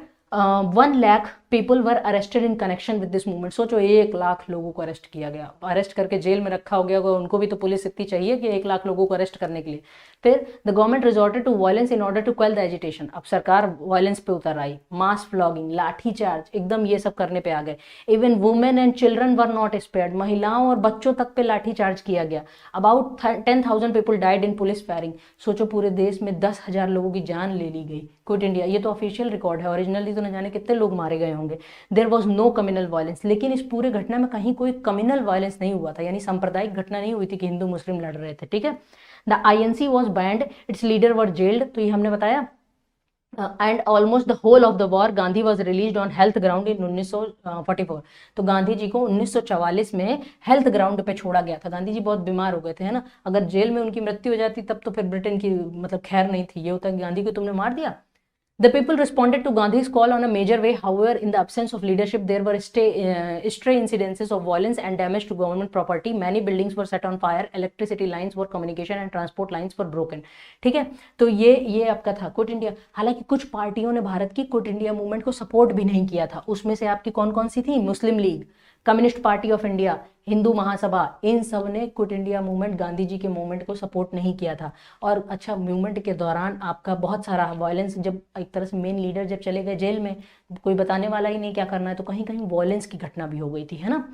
1 lakh people were arrested in connection with this movement. सोचो 1 लाख लोगों को अरेस्ट किया गया, अरेस्ट करके जेल में रखा हो गया होगा, उनको भी तो पुलिस इतनी चाहिए कि 1 लाख लोगों को अरेस्ट करने के लिए। फिर the government resorted to violence in order to quell the agitation. अब सरकार वायलेंस पे उतर आई, मास फ्लॉगिंग, लाठी चार्ज, एकदम ये सब करने पे आ गए। Even women and children were not spared, महिलाओं और बच्चों तक पे लाठी चार्ज किया गया। About 10,000 people died in police firing. सोचो पूरे देश में 10,000 लोगों की जान ले ली गई। क्विट इंडिया, ये तो ऑफिशियल रिकॉर्ड है, ओरिजिनली तो न जाने कितने लोग मारे गए होंगे। There was no communal violence, लेकिन इस पूरे घटना में कहीं कोई कम्युनल वायलेंस नहीं हुआ था, यानी सांप्रदायिक घटना नहीं हुई थी कि हिंदू मुस्लिम लड़ रहे थे, ठीक है। The INC was banned, its leaders were jailed, तो ये हमने बताया। And almost the whole of the war Gandhi was released on health ground in 1944। तो गांधी जी को 1944 में हेल्थ ग्राउंड पे छोड़ा गया था। गांधी जी बहुत बीमार हो गए थे, है ना। अगर जेल में उनकी मृत्यु हो जाती तब तो फिर ब्रिटेन की मतलब खैर नहीं थी, ये होता कि गांधी को तुमने मार दिया। The people responded to Gandhi's call on a major way. However, in the absence of leadership, there were stray incidences of violence and damage to government property. Many buildings were set on fire. Electricity lines were communication and transport lines were broken. ठीक है, तो ये आपका था क्विट इंडिया। हालांकि कुछ पार्टियों ने भारत की क्विट इंडिया मूवमेंट को सपोर्ट भी नहीं किया था। उसमें से आपकी कौन कौन सी थी? Muslim League, Communist Party of India, Hindu Mahasabha, इन सब ने Quit India Movement, Gandhi ji के मूवमेंट को सपोर्ट नहीं किया था। और अच्छा, मूवमेंट के दौरान आपका बहुत सारा वायलेंस, जब एक तरह से मेन लीडर जब चले गए जेल में, कोई बताने वाला ही नहीं क्या करना है, तो कहीं कहीं वायलेंस की घटना भी हो गई थी, है ना।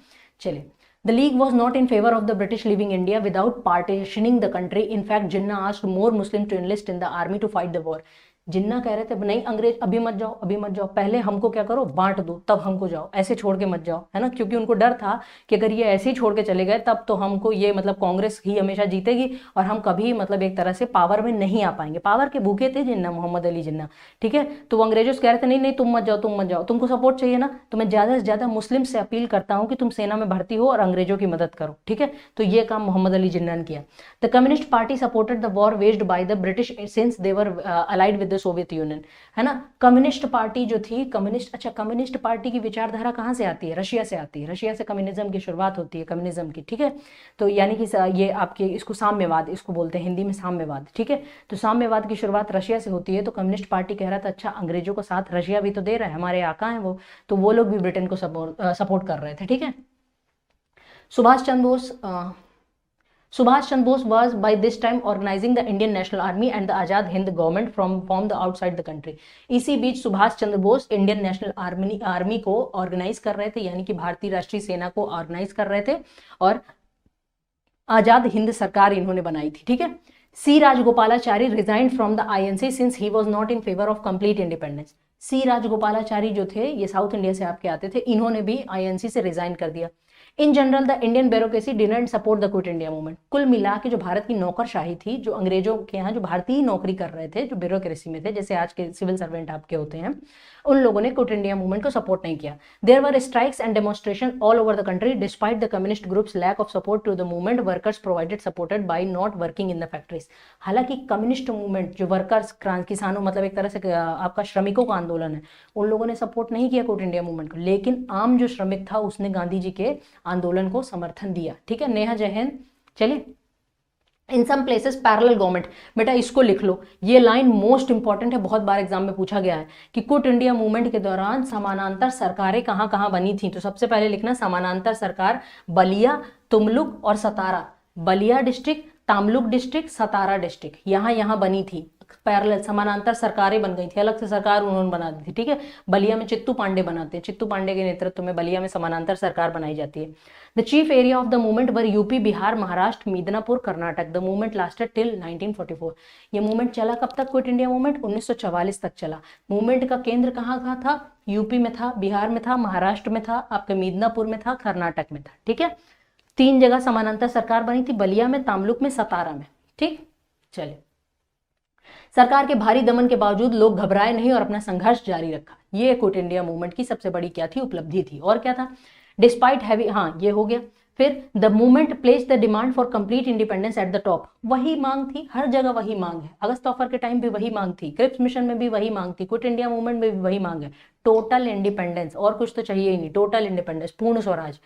चलिए, the League was not in favour of the British leaving India without partitioning the country. In fact Jinnah asked more Muslim to enlist in the army to fight the war. Jinnah कह रहे थे नहीं अंग्रेज अभी मत जाओ, अभी मत जाओ, पहले हमको क्या करो, बांट दो, तब हमको जाओ, ऐसे छोड़ के मत जाओ, है ना। क्योंकि उनको डर था कि अगर ये ऐसे ही छोड़ के चले गए तब तो हमको ये मतलब कांग्रेस ही हमेशा जीतेगी और हम कभी मतलब एक तरह से पावर में नहीं आ पाएंगे। पावर के भूखे थे जिन्ना, मोहम्मद अली जिन्ना, ठीक है। तो वो अंग्रेजों से कह रहे थे नहीं नहीं तुम मत जाओ, तुम मत जाओ, तुमको सपोर्ट चाहिए ना, तो मैं ज्यादा से ज्यादा मुस्लिम से अपील करता हूँ कि तुम सेना में भर्ती हो और अंग्रेजों की मदद करो, ठीक है। तो ये काम मोहम्मद अली जिन्ना ने किया। The Communist Party supported the war waged by the British since they were allied with the Soviet Union, है ना। कम्युनिस्ट पार्टी जो थी, कम्युनिस्ट, अच्छा कम्युनिस्ट पार्टी की विचारधारा कहाँ से आती है? रशिया से आती है। रशिया से कम्युनिज्म की शुरुआत होती है, कम्युनिज्म की, ठीक है। तो यानी कि ये आपके इसको साम्यवाद इसको बोलते हैं हिंदी में, साम्यवाद, ठीक है। तो साम्यवाद की शुरुआत रशिया से होती है। तो कम्युनिस्ट पार्टी कह रहा था अच्छा अंग्रेजों को साथ रशिया भी तो दे रहा है, हमारे आका हैं वो, तो वो लोग भी ब्रिटेन को सपोर्ट कर रहे थे, ठीक है। Subhash Chandra Bose was by this time organizing the Indian National Army and the Azad Hind government from the outside the country. इसी बीच Subhash Chandra Bose Indian national army को ऑर्गेनाइज कर रहे थे, यानी कि भारतीय राष्ट्रीय सेना को ऑर्गेनाइज कर रहे थे, और आजाद हिंद सरकार इन्होंने बनाई थी, ठीक है। C Rajagopalachari resigned from the INC since he was not in favour of complete independence. C Rajagopalachari जो थे, ये साउथ इंडिया से आपके आते थे, इन्होंने भी INC से रिजाइन कर दिया। In general the Indian bureaucracy didn't support the Quit India movement. कुल मिला के जो भारत की नौकरशाही थी, जो अंग्रेजों के यहाँ जो भारतीय नौकरी कर रहे थे, जो ब्यूरोक्रेसी में थे, जैसे आज के सिविल सर्वेंट आपके होते हैं, उन लोगों ने क्विट इंडिया मूवमेंट को सपोर्ट नहीं किया। There were strikes and demonstration all over the country despite the communist groups lack of support to the movement. Workers provided supported by not working in the factories. हालांकि कम्युनिस्ट मूवमेंट जो वर्कर्स, किसानों, मतलब एक तरह से आपका श्रमिकों का आंदोलन है, उन लोगों ने सपोर्ट नहीं किया क्विट इंडिया मूवमेंट को, लेकिन आम जो श्रमिक था उसने गांधी जी के आंदोलन को समर्थन दिया, ठीक है। नेहा जैन, चलिए। इन सम प्लेसेस पैरेलल गवर्नमेंट, बेटा इसको लिख लो, ये लाइन मोस्ट इंपॉर्टेंट है, बहुत बार एग्जाम में पूछा गया है कि क्विट इंडिया मूवमेंट के दौरान समानांतर सरकारें कहां कहां बनी थी। तो सबसे पहले लिखना समानांतर सरकार बलिया, तुमलुक और सतारा। बलिया डिस्ट्रिक्ट, तामलुक डिस्ट्रिक्ट, सतारा डिस्ट्रिक्ट, यहाँ बनी थी पैरेलल, समानांतर सरकारें बन गई थी, अलग से सरकार उन्होंने बना दी थी, ठीक है। बलिया में चित्तू पांडे बनाते हैं, चित्तू पांडे के नेतृत्व में बलिया में समानांतर सरकार बनाई जाती है। The chief area of the movement were UP, Bihar, Maharashtra, Midnapore, Karnataka. The movement lasted till 1944। ये मूवमेंट चला कब तक? क्विट इंडिया मूवमेंट 1944 तक चला। मूवमेंट का केंद्र कहाँ था? यूपी में था, बिहार में था, महाराष्ट्र में था, आपके मिदनापुर में था, कर्नाटक में था, ठीक है। 3 जगह समानांतर सरकार बनी थी, बलिया में, तामलुक में, सतारा में, ठीक। चलिए, सरकार के भारी दमन के बावजूद लोग घबराए नहीं और अपना संघर्ष जारी रखा। ये क्विट इंडिया मूवमेंट की सबसे बड़ी क्या थी? उपलब्धि थी। और क्या था? डिस्पाइट हैवी, हाँ ये हो गया। फिर the movement place the demand for complete independence at the top. वही मांग थी, हर जगह वही मांग है। अगस्त ऑफर के टाइम भी वही मांग थी, क्रिप्स मिशन में भी वही मांग थी, क्विट इंडिया मूवमेंट में भी वही मांग है, टोटल इंडिपेंडेंस, और कुछ तो चाहिए ही नहीं, टोटल इंडिपेंडेंस, पूर्ण स्वराज।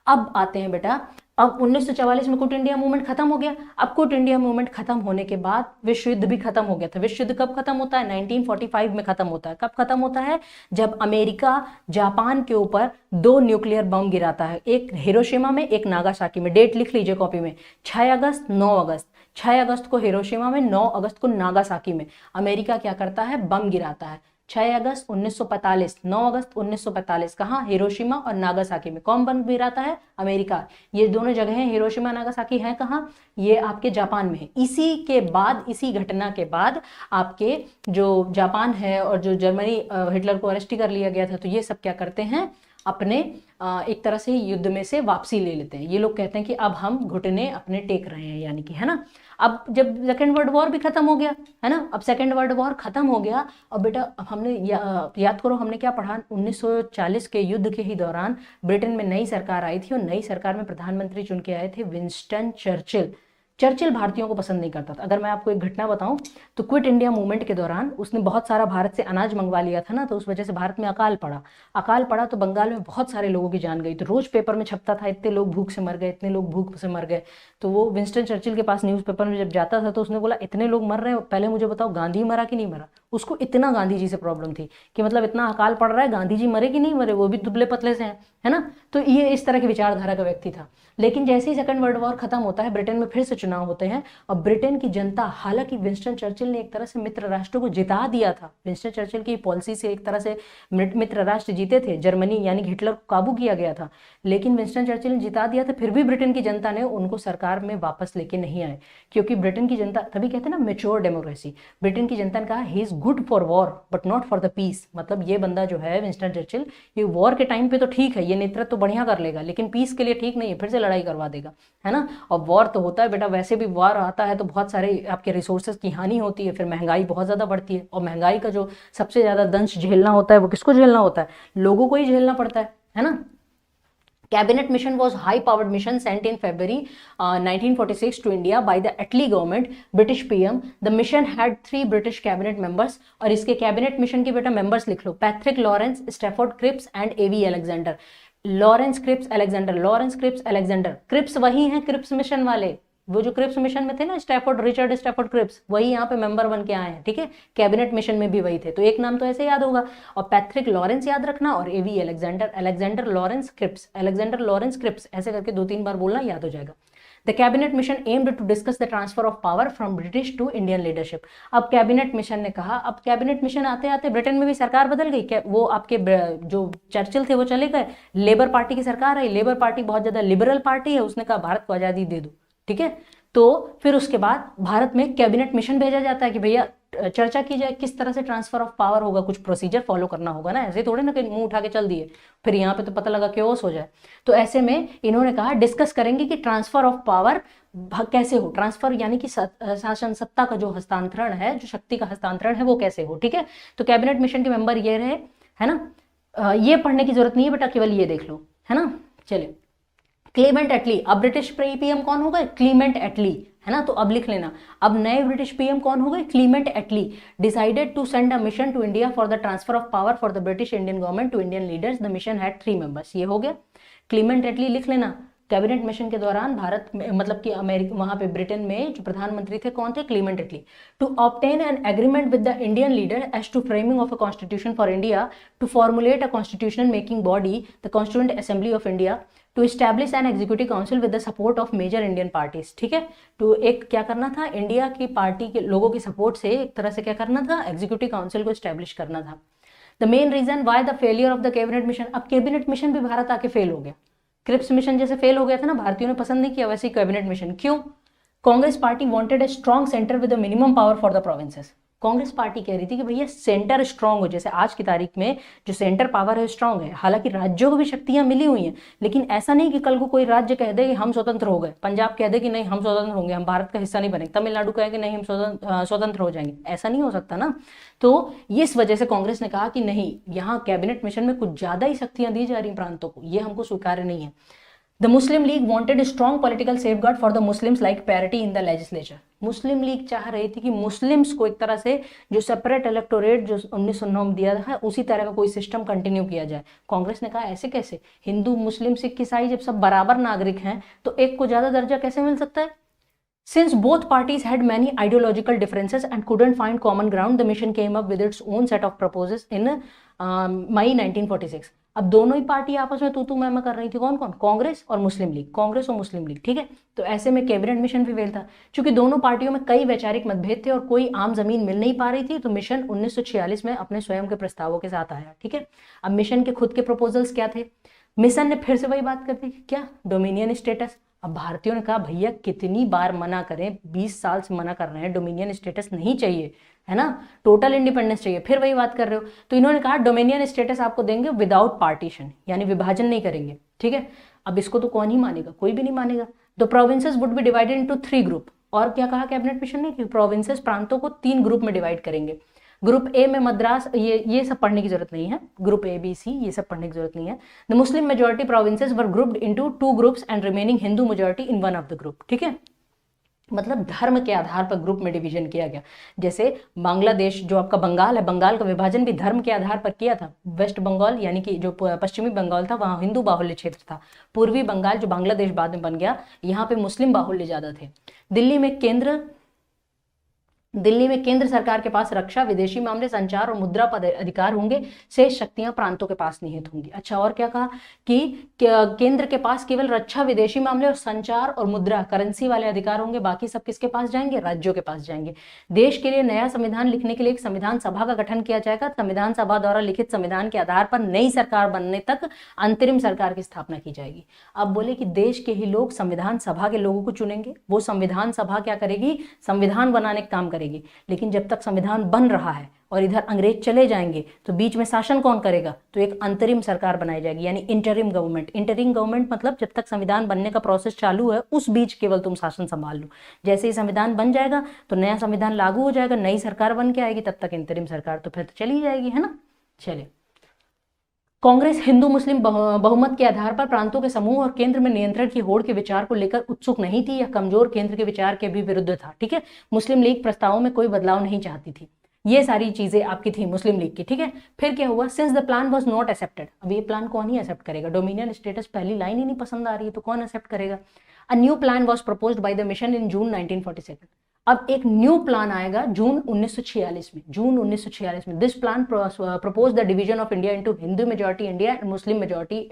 अब आते हैं बेटा, अब 1944 में क्विट इंडिया मूवमेंट खत्म हो गया। अब क्विट इंडिया मूवमेंट खत्म होने के बाद विश्व युद्ध भी खत्म हो गया था। विश्व युद्ध कब खत्म होता है? 1945 में खत्म होता है। कब खत्म होता है? जब अमेरिका जापान के ऊपर 2 न्यूक्लियर बम गिराता है, एक हिरोशिमा में, एक नागासाकी में। डेट लिख लीजिए कॉपी में, 6 अगस्त 9 अगस्त। 6 अगस्त को हिरोशिमा में, 9 अगस्त को नागासाकी में अमेरिका क्या करता है? बम गिराता है। 6 अगस्त 1945, 9 अगस्त 1945, कहाँ? हिरोशिमा और नागासाकी में। कौन बम गिराता है? अमेरिका। ये दोनों जगहें हिरोशिमा नागासाकी हैं कहाँ? ये आपके जापान में है। इसी के बाद, इसी घटना के बाद आपके जो जापान है और जो जर्मनी, हिटलर को अरेस्ट कर लिया गया था, तो ये सब क्या करते हैं? अपने एक तरह से युद्ध में से वापसी ले लेते हैं। ये लोग कहते हैं कि अब हम घुटने अपने टेक रहे हैं, यानी कि, है ना। अब जब सेकेंड वर्ल्ड वॉर भी खत्म हो गया, है ना, अब सेकेंड वर्ल्ड वॉर खत्म हो गया, और बेटा अब हमने याद करो हमने क्या पढ़ा, 1940 के युद्ध के ही दौरान ब्रिटेन में नई सरकार आई थी, और नई सरकार में प्रधानमंत्री चुन के आए थे विंस्टन चर्चिल। चर्चिल भारतीयों को पसंद नहीं करता था। अगर मैं आपको एक घटना बताऊं, तो क्विट इंडिया मूवमेंट के दौरान उसने बहुत सारा भारत से अनाज मंगवा लिया था ना, तो उस वजह से भारत में अकाल पड़ा। अकाल पड़ा तो बंगाल में बहुत सारे लोगों की जान गई। तो रोज पेपर में छपता था, इतने लोग भूख से मर गए, इतने लोग भूख से मर गए। तो वो विंस्टन चर्चिल के पास न्यूज़पेपर में जब जाता था, तो उसने बोला इतने लोग मर रहे हैं, पहले मुझे बताओ गांधी मरा कि नहीं मरा। उसको इतना गांधी जी से प्रॉब्लम थी कि मतलब इतना अकाल पड़ रहा है, गांधी जी मरे कि नहीं मरे, वो भी दुबले पतले से हैं, है ना। तो ये इस तरह की विचारधारा का व्यक्ति था। लेकिन जैसे ही सेकंड वर्ल्ड वॉर खत्म होता है, ब्रिटेन में फिर से चुनाव होते हैं, और ब्रिटेन की जनता, हालांकि विंस्टन चर्चिल ने एक तरह से मित्र राष्ट्रों को जिता दिया था, विंस्टन चर्चिल की पॉलिसी से एक तरह से मित्र राष्ट्र जीते थे, जर्मनी यानी हिटलर को काबू किया गया था, लेकिन विंस्टन चर्चिल ने जिता दिया था, फिर भी ब्रिटेन की जनता ने उनको सरकार में वापस लेके नहीं आए, क्योंकि ब्रिटेन की जनता, तभी कहते हैं ना मेच्योर डेमोक्रेसी, ब्रिटेन की जनता ने कहा he is good for war but not for the peace. मतलब ये बंदा जो है विंस्टन चर्चिल, ये वॉर के टाइम पे तो ठीक है, ये नेतृत्व तो बढ़िया कर लेगा, लेकिन पीस के लिए ठीक नहीं है, फिर से लड़ाई करवा देगा, है ना। और वॉर तो होता है बेटा, वैसे भी वॉर आता है तो बहुत सारे आपके रिसोर्सेज की हानि होती है, फिर महंगाई बहुत ज्यादा बढ़ती है, और महंगाई का जो सबसे ज्यादा दंश झेलना होता है वो किसको झेलना होता है? लोगों को ही झेलना पड़ता है ना। Cabinet mission was high-powered mission sent in February 1946 to India by the Attlee government, British PM. The mission had 3 British cabinet members, और इसके कैबिनेट मिशन के बेटा मेंबर्स लिख लो, Patrick Lawrence, Stafford Cripps and A V Alexander. Lawrence Cripps Alexander, Lawrence Cripps Alexander, Cripps वही हैं क्रिप्स मिशन वाले, वो जो क्रिप्स मिशन में थे ना, स्टैफोर्ड, रिचर्ड स्टैफोर्ड क्रिप्स, वही यहाँ पे मेंबर बन के आए हैं, ठीक है। कैबिनेट मिशन में भी वही थे, तो एक नाम तो ऐसे याद होगा, और पैट्रिक लॉरेंस याद रखना, और A V Alexander, Alexander Lawrence Cripps, Alexander Lawrence Cripps, ऐसे करके 2-3 बार बोलना, याद हो जाएगा। The cabinet mission aimed to discuss the transfer of power from British to Indian leadership. अब कैबिनेट मिशन ने कहा, अब कैबिनेट मिशन आते आते ब्रिटेन में भी सरकार बदल गई, क्या वो आपके जो चर्चिल थे वो चले गए, लेबर पार्टी की सरकार आई, लेबर पार्टी बहुत ज्यादा लिबरल पार्टी है, उसने कहा भारत को आजादी दे दो, ठीक है। तो फिर उसके बाद भारत में कैबिनेट मिशन भेजा जाता है कि भैया चर्चा की जाए किस तरह से ट्रांसफर ऑफ पावर होगा, कुछ प्रोसीजर फॉलो करना होगा ना, ऐसे थोड़े ना कि मुंह उठा के चल दिए, फिर यहाँ पे तो पता लगा क्योस हो जाए। तो ऐसे में इन्होंने कहा डिस्कस करेंगे कि ट्रांसफर ऑफ पावर कैसे हो, ट्रांसफर यानी कि शासन सत्ता का जो हस्तांतरण है, जो शक्ति का हस्तांतरण है, वो कैसे हो, ठीक है। तो कैबिनेट मिशन के मेंबर ये रहे, है ना। ये पढ़ने की जरूरत नहीं है बेटा, केवल ये देख लो, है ना। चलिए, क्लेमेंट एटली, अब ब्रिटिश पीएम कौन हो गए? क्लीमेंट एटली, है ना। तो अब लिख लेना, अब नए ब्रिटिश पीएम कौन हो गए? Clement Attlee. Decided to send a mission to India for the transfer of power for the British Indian government to Indian leaders. The mission had 3 members. ये हो गया, क्लीमेंट एटली लिख लेना। कैबिनेट मिशन के दौरान भारत में, मतलब कि अमेरिका, वहां पे ब्रिटेन में जो प्रधानमंत्री थे कौन थे? Clement Attlee. To obtain an agreement with the Indian leader as to framing of a constitution for India, to formulate a constitution making body the constituent assembly of India, to establish an executive council with the support of major Indian parties, ठीक है। तो एक क्या करना था, इंडिया की पार्टी के लोगों की सपोर्ट से एक तरह से क्या करना था, एग्जीक्यूटिव काउंसिल को इस्टेब्लिश करना था। The main reason why the failure of the cabinet mission, अब कैबिनेट मिशन भी भारत आके फेल हो गया, क्रिप्स मिशन जैसे फेल हो गया था ना, भारतीयों ने पसंद नहीं किया, वैसे ही कैबिनेट मिशन। क्यों? Congress party wanted a strong centre with a minimum power for the provinces. Congress party कह रही थी कि भैया सेंटर स्ट्रांग हो, जैसे आज की तारीख में जो सेंटर पावर है स्ट्रांग है। हालांकि राज्यों को भी शक्तियां मिली हुई हैं, लेकिन ऐसा नहीं कि कल को कोई राज्य कह दे कि हम स्वतंत्र हो गए, पंजाब कह दे कि नहीं हम स्वतंत्र होंगे, हम भारत का हिस्सा नहीं बनेंगे, तमिलनाडु कहे कि नहीं हम स्वतंत्र हो जाएंगे, ऐसा नहीं हो सकता ना। तो इस वजह से कांग्रेस ने कहा कि नहीं, यहाँ कैबिनेट मिशन में कुछ ज्यादा ही शक्तियां दी जा रही प्रांतों को, ये हमको स्वीकार्य नहीं है। The Muslim League wanted a strong political safeguard for the Muslims like parity in the legislature. Muslim league चाह रही थी कि मुस्लिम्स को एक तरह से जो सेपरेट इलेक्टोरेट जो 1909 में दिया था उसी तरह का कोई सिस्टम कंटिन्यू किया जाए। कांग्रेस ने कहा ऐसे कैसे, हिंदू मुस्लिम सिख ईसाई जब सब बराबर नागरिक हैं तो एक को ज्यादा दर्जा कैसे मिल सकता है। Since both parties had many ideological differences and couldn't find common ground, the mission came up with its own set of proposals in May 1946. अब दोनों ही पार्टी आपस में तू मैं कर रही थी, कौन कौन, कांग्रेस और मुस्लिम लीग, कांग्रेस और मुस्लिम लीग, ठीक है। तो ऐसे में कैबिनेट मिशन भी फेल था, क्योंकि दोनों पार्टियों में कई वैचारिक मतभेद थे और कोई आम जमीन मिल नहीं पा रही थी। तो मिशन 1946 में अपने स्वयं के प्रस्तावों के साथ आया, ठीक है। अब मिशन के खुद के प्रपोजल्स क्या थे। मिशन ने फिर से वही बात कर दी, क्या, डोमिनियन स्टेटस। अब भारतीयों ने कहा भैया कितनी बार मना करें, 20 साल से मना कर रहे हैं, डोमिनियन स्टेटस नहीं चाहिए, है ना, टोटल इंडिपेंडेंस चाहिए, फिर वही बात कर रहे हो। तो इन्होंने कहा डोमिनियन स्टेटस आपको देंगे विदाउट पार्टीशन, यानी विभाजन नहीं करेंगे, ठीक है। अब इसको तो कौन ही मानेगा, कोई भी नहीं मानेगा। The provinces would be divided into 3 group. और क्या कहा कैबिनेट मिशन ने कि प्रोविंसेस, प्रांतों को 3 ग्रुप में डिवाइड करेंगे। ग्रुप ए में मद्रास, ये सब पढ़ने की जरूरत नहीं है, ग्रुप ए बी सी ये सब पढ़ने की जरूरत नहीं है। The Muslim majority provinces were grouped into 2 groups and remaining Hindu majority in one of the group, ठीक है। मतलब धर्म के आधार पर ग्रुप में डिवीजन किया गया। जैसे बांग्लादेश जो आपका बंगाल है, बंगाल का विभाजन भी धर्म के आधार पर किया था। वेस्ट बंगाल यानी कि जो पश्चिमी बंगाल था वहां हिंदू बाहुल्य क्षेत्र था। पूर्वी बंगाल जो बांग्लादेश बाद में बन गया, यहाँ पे मुस्लिम बाहुल्य ज्यादा थे। दिल्ली में केंद्र सरकार के पास रक्षा, विदेशी मामले, संचार और मुद्रा पद अधिकार होंगे, शेष शक्तियां प्रांतों के पास निहित होंगी। अच्छा, और क्या कहा कि केंद्र के पास केवल रक्षा, विदेशी मामले और संचार और मुद्रा करेंसी वाले अधिकार होंगे, बाकी सब किसके पास जाएंगे, राज्यों के पास जाएंगे। देश के लिए नया संविधान लिखने के लिए एक संविधान सभा का गठन किया जाएगा। संविधान सभा द्वारा लिखित संविधान के आधार पर नई सरकार बनने तक अंतरिम सरकार की स्थापना की जाएगी। अब बोले कि देश के ही लोग संविधान सभा के लोगों को चुनेंगे, वो संविधान सभा क्या करेगी, संविधान बनाने का काम करेगी। लेकिन जब तक संविधान बन रहा है और इधर अंग्रेज चले जाएंगे तो बीच में शासन कौन करेगा, तो एक अंतरिम सरकार बनाई जाएगी, यानी इंटरिम गवर्नमेंट। इंटरिम गवर्नमेंट मतलब जब तक संविधान बनने का प्रोसेस चालू है उस बीच केवल तुम शासन संभाल लो। जैसे ही संविधान बन जाएगा तो नया संविधान लागू हो जाएगा, नई सरकार बन के आएगी, तब तक इंतरिम सरकार तो फिर तो चली जाएगी, है ना। चलिए, कांग्रेस हिंदू मुस्लिम बहुमत के आधार पर प्रांतों के समूह और केंद्र में नियंत्रण की होड़ के विचार को लेकर उत्सुक नहीं थी या कमजोर केंद्र के विचार के भी विरुद्ध था, ठीक है। मुस्लिम लीग प्रस्तावों में कोई बदलाव नहीं चाहती थी। ये सारी चीजें आपकी थी मुस्लिम लीग की, ठीक है। फिर क्या हुआ, since the plan was not accepted. अब ये प्लान कौन ही एक्सेप्ट करेगा, डोमिनियन स्टेटस पहली लाइन ही नहीं पसंद आ रही है तो कौन एक्सेप्ट करेगा। A new plan was proposed by the mission in June 1947। अब एक न्यू प्लान आएगा जून 1946 में। This plan propose the division of India into Hindu majority India and Muslim majority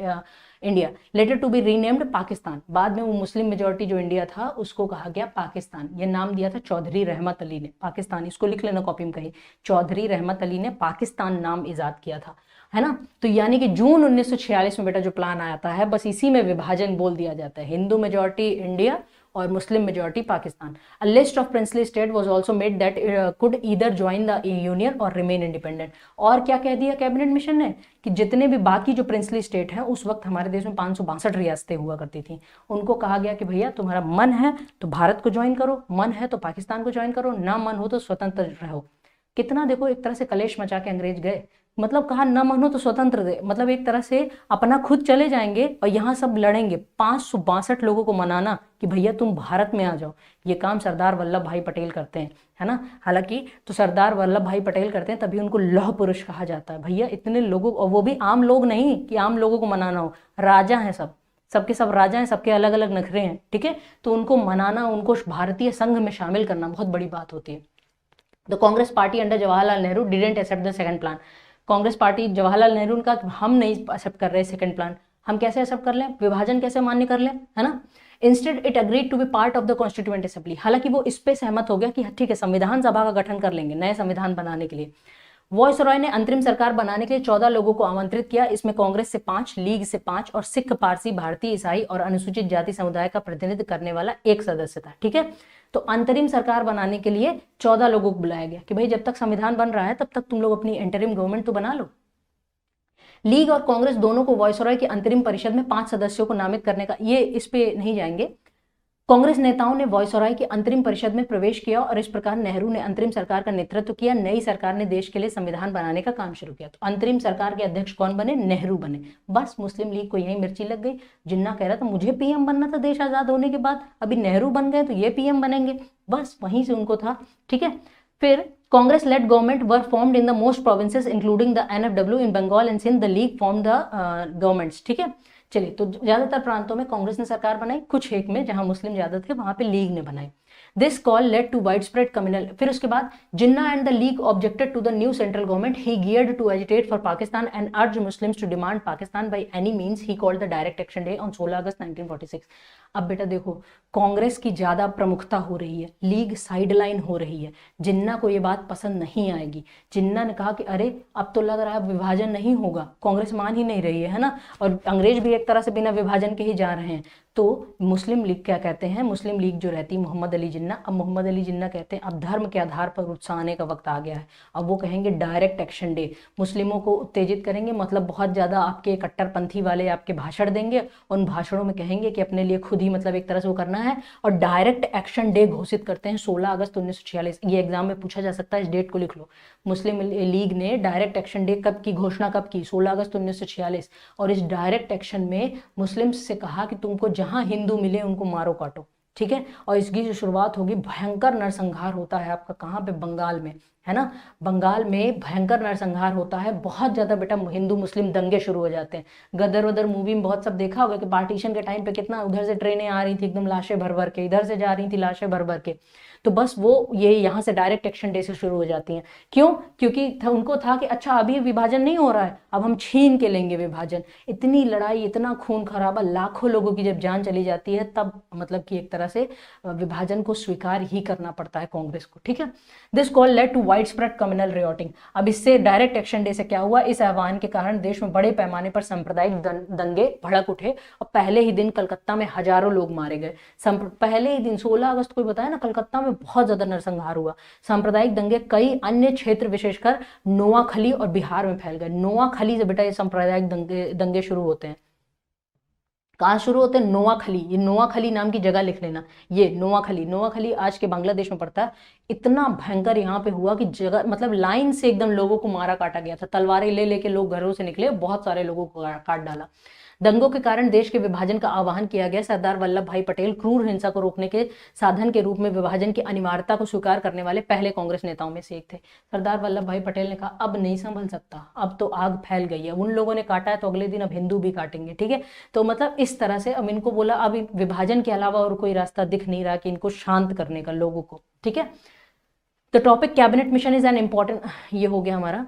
India, later to be renamed Pakistan. बाद में वो मुस्लिम मेजॉरिटी जो इंडिया था उसको कहा गया पाकिस्तान। ये नाम दिया था चौधरी रहमत अली ने, पाकिस्तान, इसको लिख लेना कॉपी में कहीं, चौधरी रहमत अली ने पाकिस्तान नाम इजाद किया था, है ना। तो यानी कि जून 1946 में बेटा जो प्लान आता है बस इसी में विभाजन बोल दिया जाता है, हिंदू मेजॉरिटी इंडिया और Muslim majority Pakistan. A list of princely state was also made that could either join the union और रिमेन इंडिपेंडेंट। और क्या कह दिया कैबिनेट मिशन ने कि जितने भी बाकी जो प्रिंसली स्टेट हैं, उस वक्त हमारे देश में 562 रियासतें हुआ करती थी, उनको कहा गया कि भैया तुम्हारा मन है तो भारत को ज्वाइन करो, मन है तो पाकिस्तान को ज्वाइन करो, ना मन हो तो स्वतंत्र रहो। कितना देखो एक तरह से कलेश मचा के अंग्रेज गए, मतलब कहा न मानो तो स्वतंत्र दे, मतलब एक तरह से अपना खुद चले जाएंगे और यहाँ सब लड़ेंगे। 562 लोगों को मनाना कि भैया तुम भारत में आ जाओ, ये काम सरदार वल्लभ भाई पटेल करते हैं, है ना। हालांकि तो सरदार वल्लभ भाई पटेल करते हैं तभी उनको लौह पुरुष कहा जाता है। भैया इतने लोगों, और वो भी आम लोग नहीं कि आम लोगों को मनाना हो, राजा हैं सब, सबके सब राजा हैं, सबके अलग अलग नखरे हैं, ठीक है। तो उनको मनाना, उनको भारतीय संघ में शामिल करना बहुत बड़ी बात होती है। The Congress party under Jawaharlal Nehru didn't accept the second plan. Congress party, Jawaharlal Nehru ने कहा हम नहीं एक्सेप्ट कर रहे सेकंड प्लान, हम कैसे एक्सेप्ट कर लें, विभाजन कैसे मान्य कर लें, है ना। Instead it agreed to be part of the constituent assembly. हालांकि वो इस पे सहमत हो गया कि ठीक है संविधान सभा का गठन कर लेंगे नए संविधान बनाने के लिए। वॉयसरॉय ने अंतरिम सरकार बनाने के लिए 14 लोगों को आमंत्रित किया। इसमें कांग्रेस से 5, लीग से 5 और सिख, पारसी, भारतीय, ईसाई और अनुसूचित जाति समुदाय का प्रतिनिधित्व करने वाला एक सदस्य था, ठीक है। तो अंतरिम सरकार बनाने के लिए 14 लोगों को बुलाया गया कि भाई जब तक संविधान बन रहा है तब तक तुम लोग अपनी इंटरिम गवर्नमेंट तो बना लो। लीग और कांग्रेस दोनों को वॉयसरॉय की अंतरिम परिषद में 5 सदस्यों को नामित करने का, ये इस पे नहीं जाएंगे। कांग्रेस नेताओं ने वॉयसरॉय की अंतरिम परिषद में प्रवेश किया और इस प्रकार नेहरू ने अंतरिम सरकार का नेतृत्व किया। नई सरकार ने देश के लिए संविधान बनाने का काम शुरू किया। तो अंतरिम सरकार के अध्यक्ष कौन बने, नेहरू बने। बस मुस्लिम लीग को यही मिर्ची लग गई। जिन्ना कह रहा था मुझे पीएम बनना था देश आजाद होने के बाद, अभी नेहरू बन गए तो ये पीएम बनेंगे। बस वहीं से उनको था, ठीक है। फिर Congress led government were formed in the most provinces including the NFW in Bengal and Sindh, the league form the governments, ठीक है। चलिए, तो ज्यादातर प्रांतों में कांग्रेस ने सरकार बनाई, कुछ एक में जहां मुस्लिम ज्यादा थे वहां पे लीग ने बनाई। This call led to wide spread communal. फिर उसके बाद Jinnah and the league objected to the new central government, he geared to agitate for Pakistan and urge Muslims to demand Pakistan by any means, he called the direct action day on 16 August 1946। अब बेटा देखो, कांग्रेस की ज्यादा प्रमुखता हो रही है, लीग साइडलाइन हो रही है, जिन्ना को ये बात पसंद नहीं आएगी। जिन्ना ने कहा कि अरे अब तो लग रहा है विभाजन नहीं होगा, कांग्रेस मान ही नहीं रही है ना, और अंग्रेज भी एक तरह से बिना विभाजन के ही जा रहे हैं। तो मुस्लिम लीग क्या कहते हैं, मुस्लिम लीग जो रहती है मोहम्मद अली जिन्ना, अब मोहम्मद अली जिन्ना कहते हैं अब धर्म के आधार पर उत्साहने का वक्त आ गया है। अब वो कहेंगे डायरेक्ट एक्शन डे, मुस्लिमों को उत्तेजित करेंगे, मतलब बहुत ज्यादा आपके कट्टरपंथी वाले आपके भाषण देंगे, उन भाषणों में कहेंगे कि अपने लिए खुद ही मतलब एक तरह से वो करना है, और डायरेक्ट एक्शन डे घोषित करते हैं 16 अगस्त 1946। ये एग्जाम में पूछा जा सकता है, इस डेट को लिख लो। मुस्लिम लीग ने डायरेक्ट एक्शन डे कब की घोषणा, कब की, 16 अगस्त 1946। और इस डायरेक्ट एक्शन में मुस्लिम्स से कहा कि तुमको जहां हिंदू मिले उनको मारो काटो, ठीक है। और इसकी जो शुरुआत होगी, भयंकर नरसंहार होता है आपका कहाँ पे, बंगाल में, है ना। बंगाल में भयंकर नरसंहार होता है, बहुत ज्यादा बेटा हिंदू मुस्लिम दंगे शुरू हो जाते हैं। गदर वदर मूवी में बहुत सब देखा होगा कि पार्टीशन के टाइम पे कितना उधर से ट्रेनें आ रही थी एकदम लाशें भर भर के, इधर से जा रही थी लाशें भर भर के। तो बस वो ये यहाँ से डायरेक्ट एक्शन डे से शुरू हो जाती हैं। क्यों? क्योंकि उनको था कि अच्छा अभी विभाजन नहीं हो रहा है, अब हम छीन के लेंगे विभाजन। इतनी लड़ाई, इतना खून खराबा, लाखों लोगों की जब जान चली जाती है, तब मतलब कि एक तरह से विभाजन को स्वीकार ही करना पड़ता है कांग्रेस को, ठीक है। This call led to wide spread communal rioting. अब इससे डायरेक्ट एक्शन डे से क्या हुआ, इस आह्वान के कारण देश में बड़े पैमाने पर सांप्रदायिक दंगे भड़क उठे, और पहले ही दिन कलकत्ता में हजारों लोग मारे गए। पहले ही दिन 16 अगस्त को बताया ना, कलकत्ता में बहुत ज्यादा नरसंहार हुआ। सांप्रदायिक दंगे कई अन्य क्षेत्र विशेषकर नोआखली और बिहार में फैल गए। नोआखली से बेटा ये सांप्रदायिक दंगे शुरू होते हैं। कहाँ शुरू होते हैं? नोआखली। ये नोआखली नाम की जगह लिख लेना, ये नोआखली। नोआखली आज के बांग्लादेश में पड़ता है। इतना भयंकर यहाँ पे हुआ कि जगह मतलब लाइन से एकदम लोगों को मारा काटा गया था, तलवारें ले लेके लोग घरों से निकले, बहुत सारे लोगों को काट डाला। दंगों के कारण देश के विभाजन का आह्वान किया गया। सरदार वल्लभ भाई पटेल क्रूर हिंसा को रोकने के साधन के रूप में विभाजन की अनिवार्यता को स्वीकार करने वाले पहले कांग्रेस नेताओं में से एक थे। सरदार वल्लभ भाई पटेल ने कहा अब नहीं संभल सकता, अब तो आग फैल गई है, उन लोगों ने काटा है तो अगले दिन अब हिंदू भी काटेंगे, ठीक है। तो मतलब इस तरह से अब इनको बोला, अब विभाजन के अलावा और कोई रास्ता दिख नहीं रहा कि इनको शांत करने का लोगों को, ठीक है। The topic cabinet mission is an important, ये हो गया हमारा।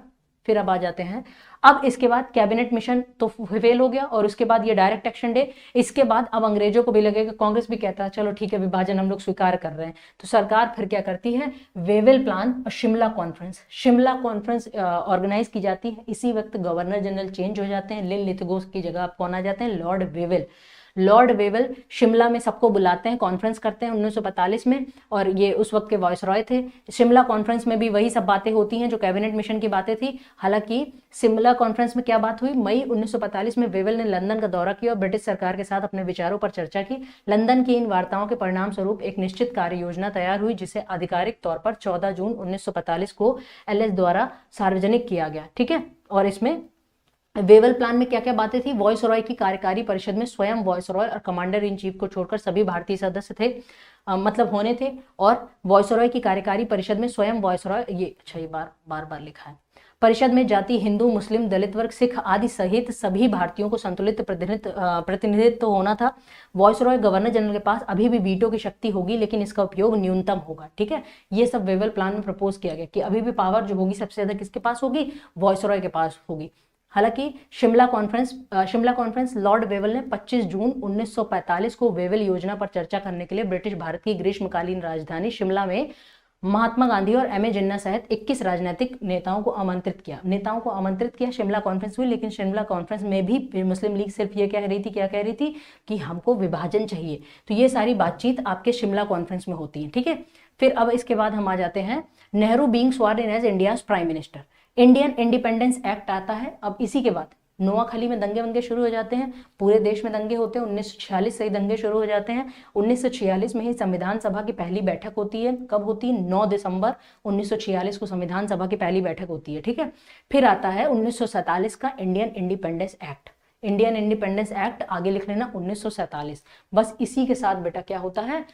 फिर अब आ जाते हैं, अब इसके बाद कैबिनेट मिशन तो फेल हो गया, और उसके बाद ये डायरेक्ट एक्शन डे। इसके बाद अब अंग्रेजों को भी लगेगा, कांग्रेस भी कहता है चलो ठीक है विभाजन हम लोग स्वीकार कर रहे हैं, तो सरकार फिर क्या करती है, वेवेल प्लान और Shimla conference. Shimla conference organise की जाती है। इसी वक्त गवर्नर जनरल चेंज हो जाते हैं, लिन लिथगोस की जगह अब कौन आ जाते हैं, Lord Wavell. Lord Wavell Shimla में सबको बुलाते हैं, कॉन्फ्रेंस करते हैं 1945 में, और ये उस वक्त के वॉइसरॉय थे। शिमला कॉन्फ्रेंस में भी वही सब बातें होती हैं जो कैबिनेट मिशन की बातें थी। हालांकि शिमला कॉन्फ्रेंस में क्या बात हुई, मई 1945 में वेवेल ने लंदन का दौरा किया और ब्रिटिश सरकार के साथ अपने विचारों पर चर्चा की। लंदन की इन वार्ताओं के परिणाम स्वरूप एक निश्चित कार्य योजना तैयार हुई, जिसे आधिकारिक तौर पर 14 जून 1945 को एलएस द्वारा सार्वजनिक किया गया, ठीक है। और इसमें वेवेल प्लान में क्या क्या बातें थी, वॉइसरॉय की कार्यकारी परिषद में स्वयं वॉइसरॉय और कमांडर इन चीफ को छोड़कर सभी भारतीय सदस्य थे, मतलब होने थे। और वॉइसरॉय की कार्यकारी परिषद में स्वयं वॉइसरॉय, ये अच्छा ये बार लिखा है। परिषद में जाति, हिंदू, मुस्लिम, दलित वर्ग, सिख आदि सहित सभी भारतीयों को संतुलित प्रतिनिधित्व होना था। वॉइसरॉय गवर्नर जनरल के पास अभी भी वीटो की शक्ति होगी, लेकिन इसका उपयोग न्यूनतम होगा, ठीक है। ये सब वेवेल प्लान में प्रपोज किया गया कि अभी भी पावर जो होगी सबसे ज्यादा किसके पास होगी, वॉइसरॉय के पास होगी। हालांकि शिमला कॉन्फ्रेंस लॉर्ड वेवेल ने 25 जून 1945 को वेवेल योजना पर चर्चा करने के लिए ब्रिटिश भारत की ग्रीष्मकालीन राजधानी शिमला में महात्मा गांधी और एम ए जिन्ना सहित 21 राजनीतिक नेताओं को आमंत्रित किया। शिमला कॉन्फ्रेंस हुई, लेकिन शिमला कॉन्फ्रेंस में भी मुस्लिम लीग सिर्फ ये क्या कह रही थी कि हमको विभाजन चाहिए। तो ये सारी बातचीत आपके शिमला कॉन्फ्रेंस में होती है, ठीक है। फिर अब इसके बाद हम आ जाते हैं Nehru being sworn in as India's prime minister. Indian independence act आता है। अब इसी के बाद नोआखली में दंगे वंगे शुरू हो जाते हैं, पूरे देश में दंगे होते हैं। 1946 से ही दंगे शुरू हो जाते हैं। 1946 में ही संविधान सभा की पहली बैठक होती है। कब होती है? 9 दिसंबर 1946 को संविधान सभा की पहली बैठक होती है, ठीक है। फिर आता है 1947 का Indian independence act. Indian independence act आगे लिख लेना 1947। बस इसी के साथ बेटा क्या होता है,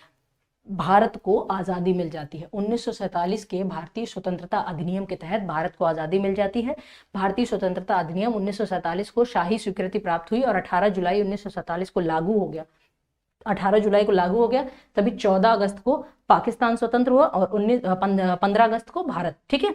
भारत को आज़ादी मिल जाती है। 1947 के भारतीय स्वतंत्रता अधिनियम के तहत भारत को आज़ादी मिल जाती है। भारतीय स्वतंत्रता अधिनियम 1947 को शाही स्वीकृति प्राप्त हुई और 18 जुलाई 1947 को लागू हो गया। 18 जुलाई को लागू हो गया, तभी 14 अगस्त को पाकिस्तान स्वतंत्र हुआ और 15 अगस्त को भारत। ठीक है।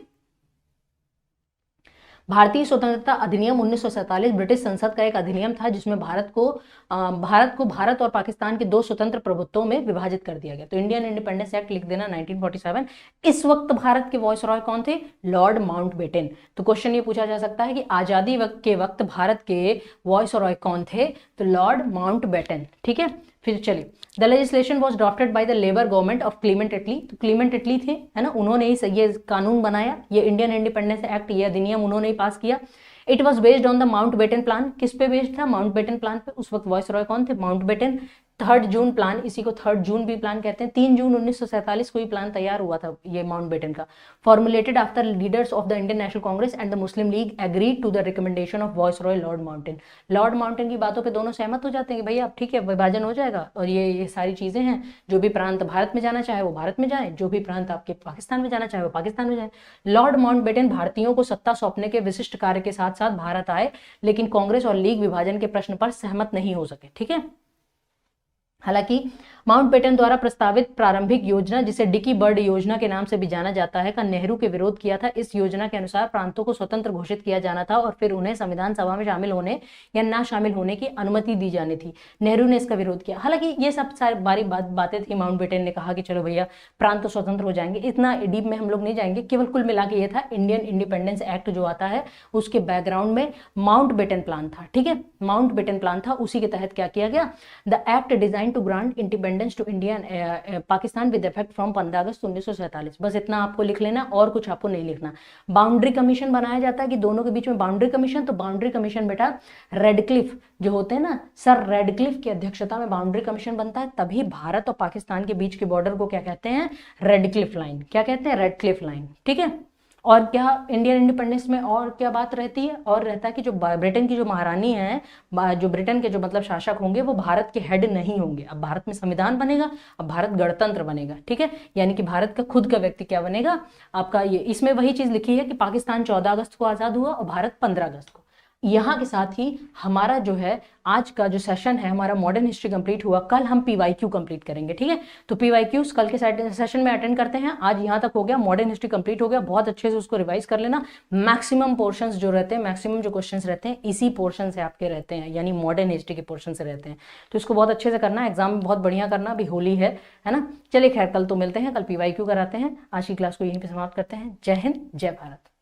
भारतीय स्वतंत्रता अधिनियम 1947 ब्रिटिश संसद का एक अधिनियम था जिसमें भारत को भारत और पाकिस्तान के दो स्वतंत्र प्रभुत्वों में विभाजित कर दिया गया। तो इंडियन इंडिपेंडेंस एक्ट लिख देना 1947। इस वक्त भारत के वॉइसरॉय कौन थे? Lord Mountbatten. तो क्वेश्चन ये पूछा जा सकता है कि आजादी के वक्त भारत के वॉइसरॉय कौन थे? तो लॉर्ड माउंटबेटन। ठीक है। फिर चलिए, the legislation was drafted by the labour government of Clement Italy. तो क्लीमेंट इटली थे, है ना, उन्होंने ही ये कानून बनाया, ये इंडियन इंडिपेंडेंस एक्ट, ये अधिनियम उन्होंने ही पास किया। It was based on the Mountbatten plan. किस पे बेस्ड था? माउंटबेटन प्लान पे। उस वक्त वॉइसरॉय कौन थे? माउंटबेटन। 3 जून प्लान, इसी को 3 जून भी प्लान कहते हैं। 3 जून 1947 को ही प्लान तैयार हुआ था ये माउंटबेटन का। Formulated after leaders of the Indian National Congress and the Muslim League agreed to the recommendation of viceroy Lord Mountain. Lord Mountain की बातों पे दोनों सहमत हो जाते हैं कि भैया अब ठीक है, विभाजन हो जाएगा और ये सारी चीजें हैं, जो भी प्रांत भारत में जाना चाहे वो भारत में जाए, जो भी प्रांत आपके पाकिस्तान में जाना चाहे वो पाकिस्तान में जाए। लॉर्ड माउंटबेटन भारतीयों को सत्ता सौंपने के विशिष्ट कार्य के साथ साथ भारत आए, लेकिन कांग्रेस और लीग विभाजन के प्रश्न पर सहमत नहीं हो सके। ठीक है। हालांकि माउंटबेटन द्वारा प्रस्तावित प्रारंभिक योजना, जिसे डिकी बर्ड योजना के नाम से भी जाना जाता है, का नेहरू के विरोध किया था। इस योजना के अनुसार प्रांतों को स्वतंत्र घोषित किया जाना था और फिर उन्हें संविधान सभा में शामिल होने या ना शामिल होने की अनुमति दी जानी थी। नेहरू ने इसका विरोध किया। हालांकि ये सब सारी बारी बातें थी। माउंटबेटन ने कहा कि चलो भैया प्रांत तो स्वतंत्र हो जाएंगे, इतना डीप में हम लोग नहीं जाएंगे। केवल कुल मिला के ये था, इंडियन इंडिपेंडेंस एक्ट जो आता है उसके बैकग्राउंड में माउंटबेटन प्लान था। ठीक है, माउंटबेटन प्लान था, उसी के तहत क्या किया गया? The act designed to grant independence to India Pakistan with effect from 15 August 1947। बस इतना आपको लिख लेना और कुछ आपको नहीं लिखना। बाउंड्री कमीशन बनाया जाता है कि दोनों के बीच में बाउंड्री कमीशन। तो बाउंड्री कमीशन बेटा रेडक्लिफ जो होते हैं ना, सर रेडक्लिफ की अध्यक्षता में बाउंड्री कमीशन बनता है। तभी भारत और पाकिस्तान के बीच के बॉर्डर को क्या कहते हैं? Radcliffe line. क्या कहते हैं? Radcliffe line. ठीक है। और क्या इंडियन इंडिपेंडेंस में और क्या बात रहती है? और रहता है कि जो ब्रिटेन की जो महारानी है, जो ब्रिटेन के जो मतलब शासक होंगे, वो भारत के हेड नहीं होंगे। अब भारत में संविधान बनेगा, अब भारत गणतंत्र बनेगा। ठीक है, यानी कि भारत का खुद का व्यक्ति क्या बनेगा आपका? ये इसमें वही चीज लिखी है कि पाकिस्तान 14 अगस्त को आजाद हुआ और भारत 15 अगस्त को। यहाँ के साथ ही हमारा जो है आज का जो सेशन है, हमारा मॉडर्न हिस्ट्री कंप्लीट हुआ। कल हम पीवाईक्यू कंप्लीट करेंगे। ठीक है, तो पीवाईक्यूज कल के सेशन में अटेंड करते हैं। आज यहाँ तक हो गया, मॉडर्न हिस्ट्री कंप्लीट हो गया। बहुत अच्छे से उसको रिवाइज कर लेना। मैक्सिमम पोर्शंस जो रहते हैं, मैक्सिमम जो क्वेश्चंस रहते हैं इसी पोर्शन से आपके रहते हैं, यानी मॉडर्न हिस्ट्री के पोर्शन से रहते हैं। तो इसको बहुत अच्छे से करना, एग्जाम में बहुत बढ़िया करना। अभी होली है ना। चलिए खैर, कल तो मिलते हैं, कल पीवाईक्यू कराते हैं। आज की क्लास को यहीं पर समाप्त करते हैं। जय हिंद, जय भारत।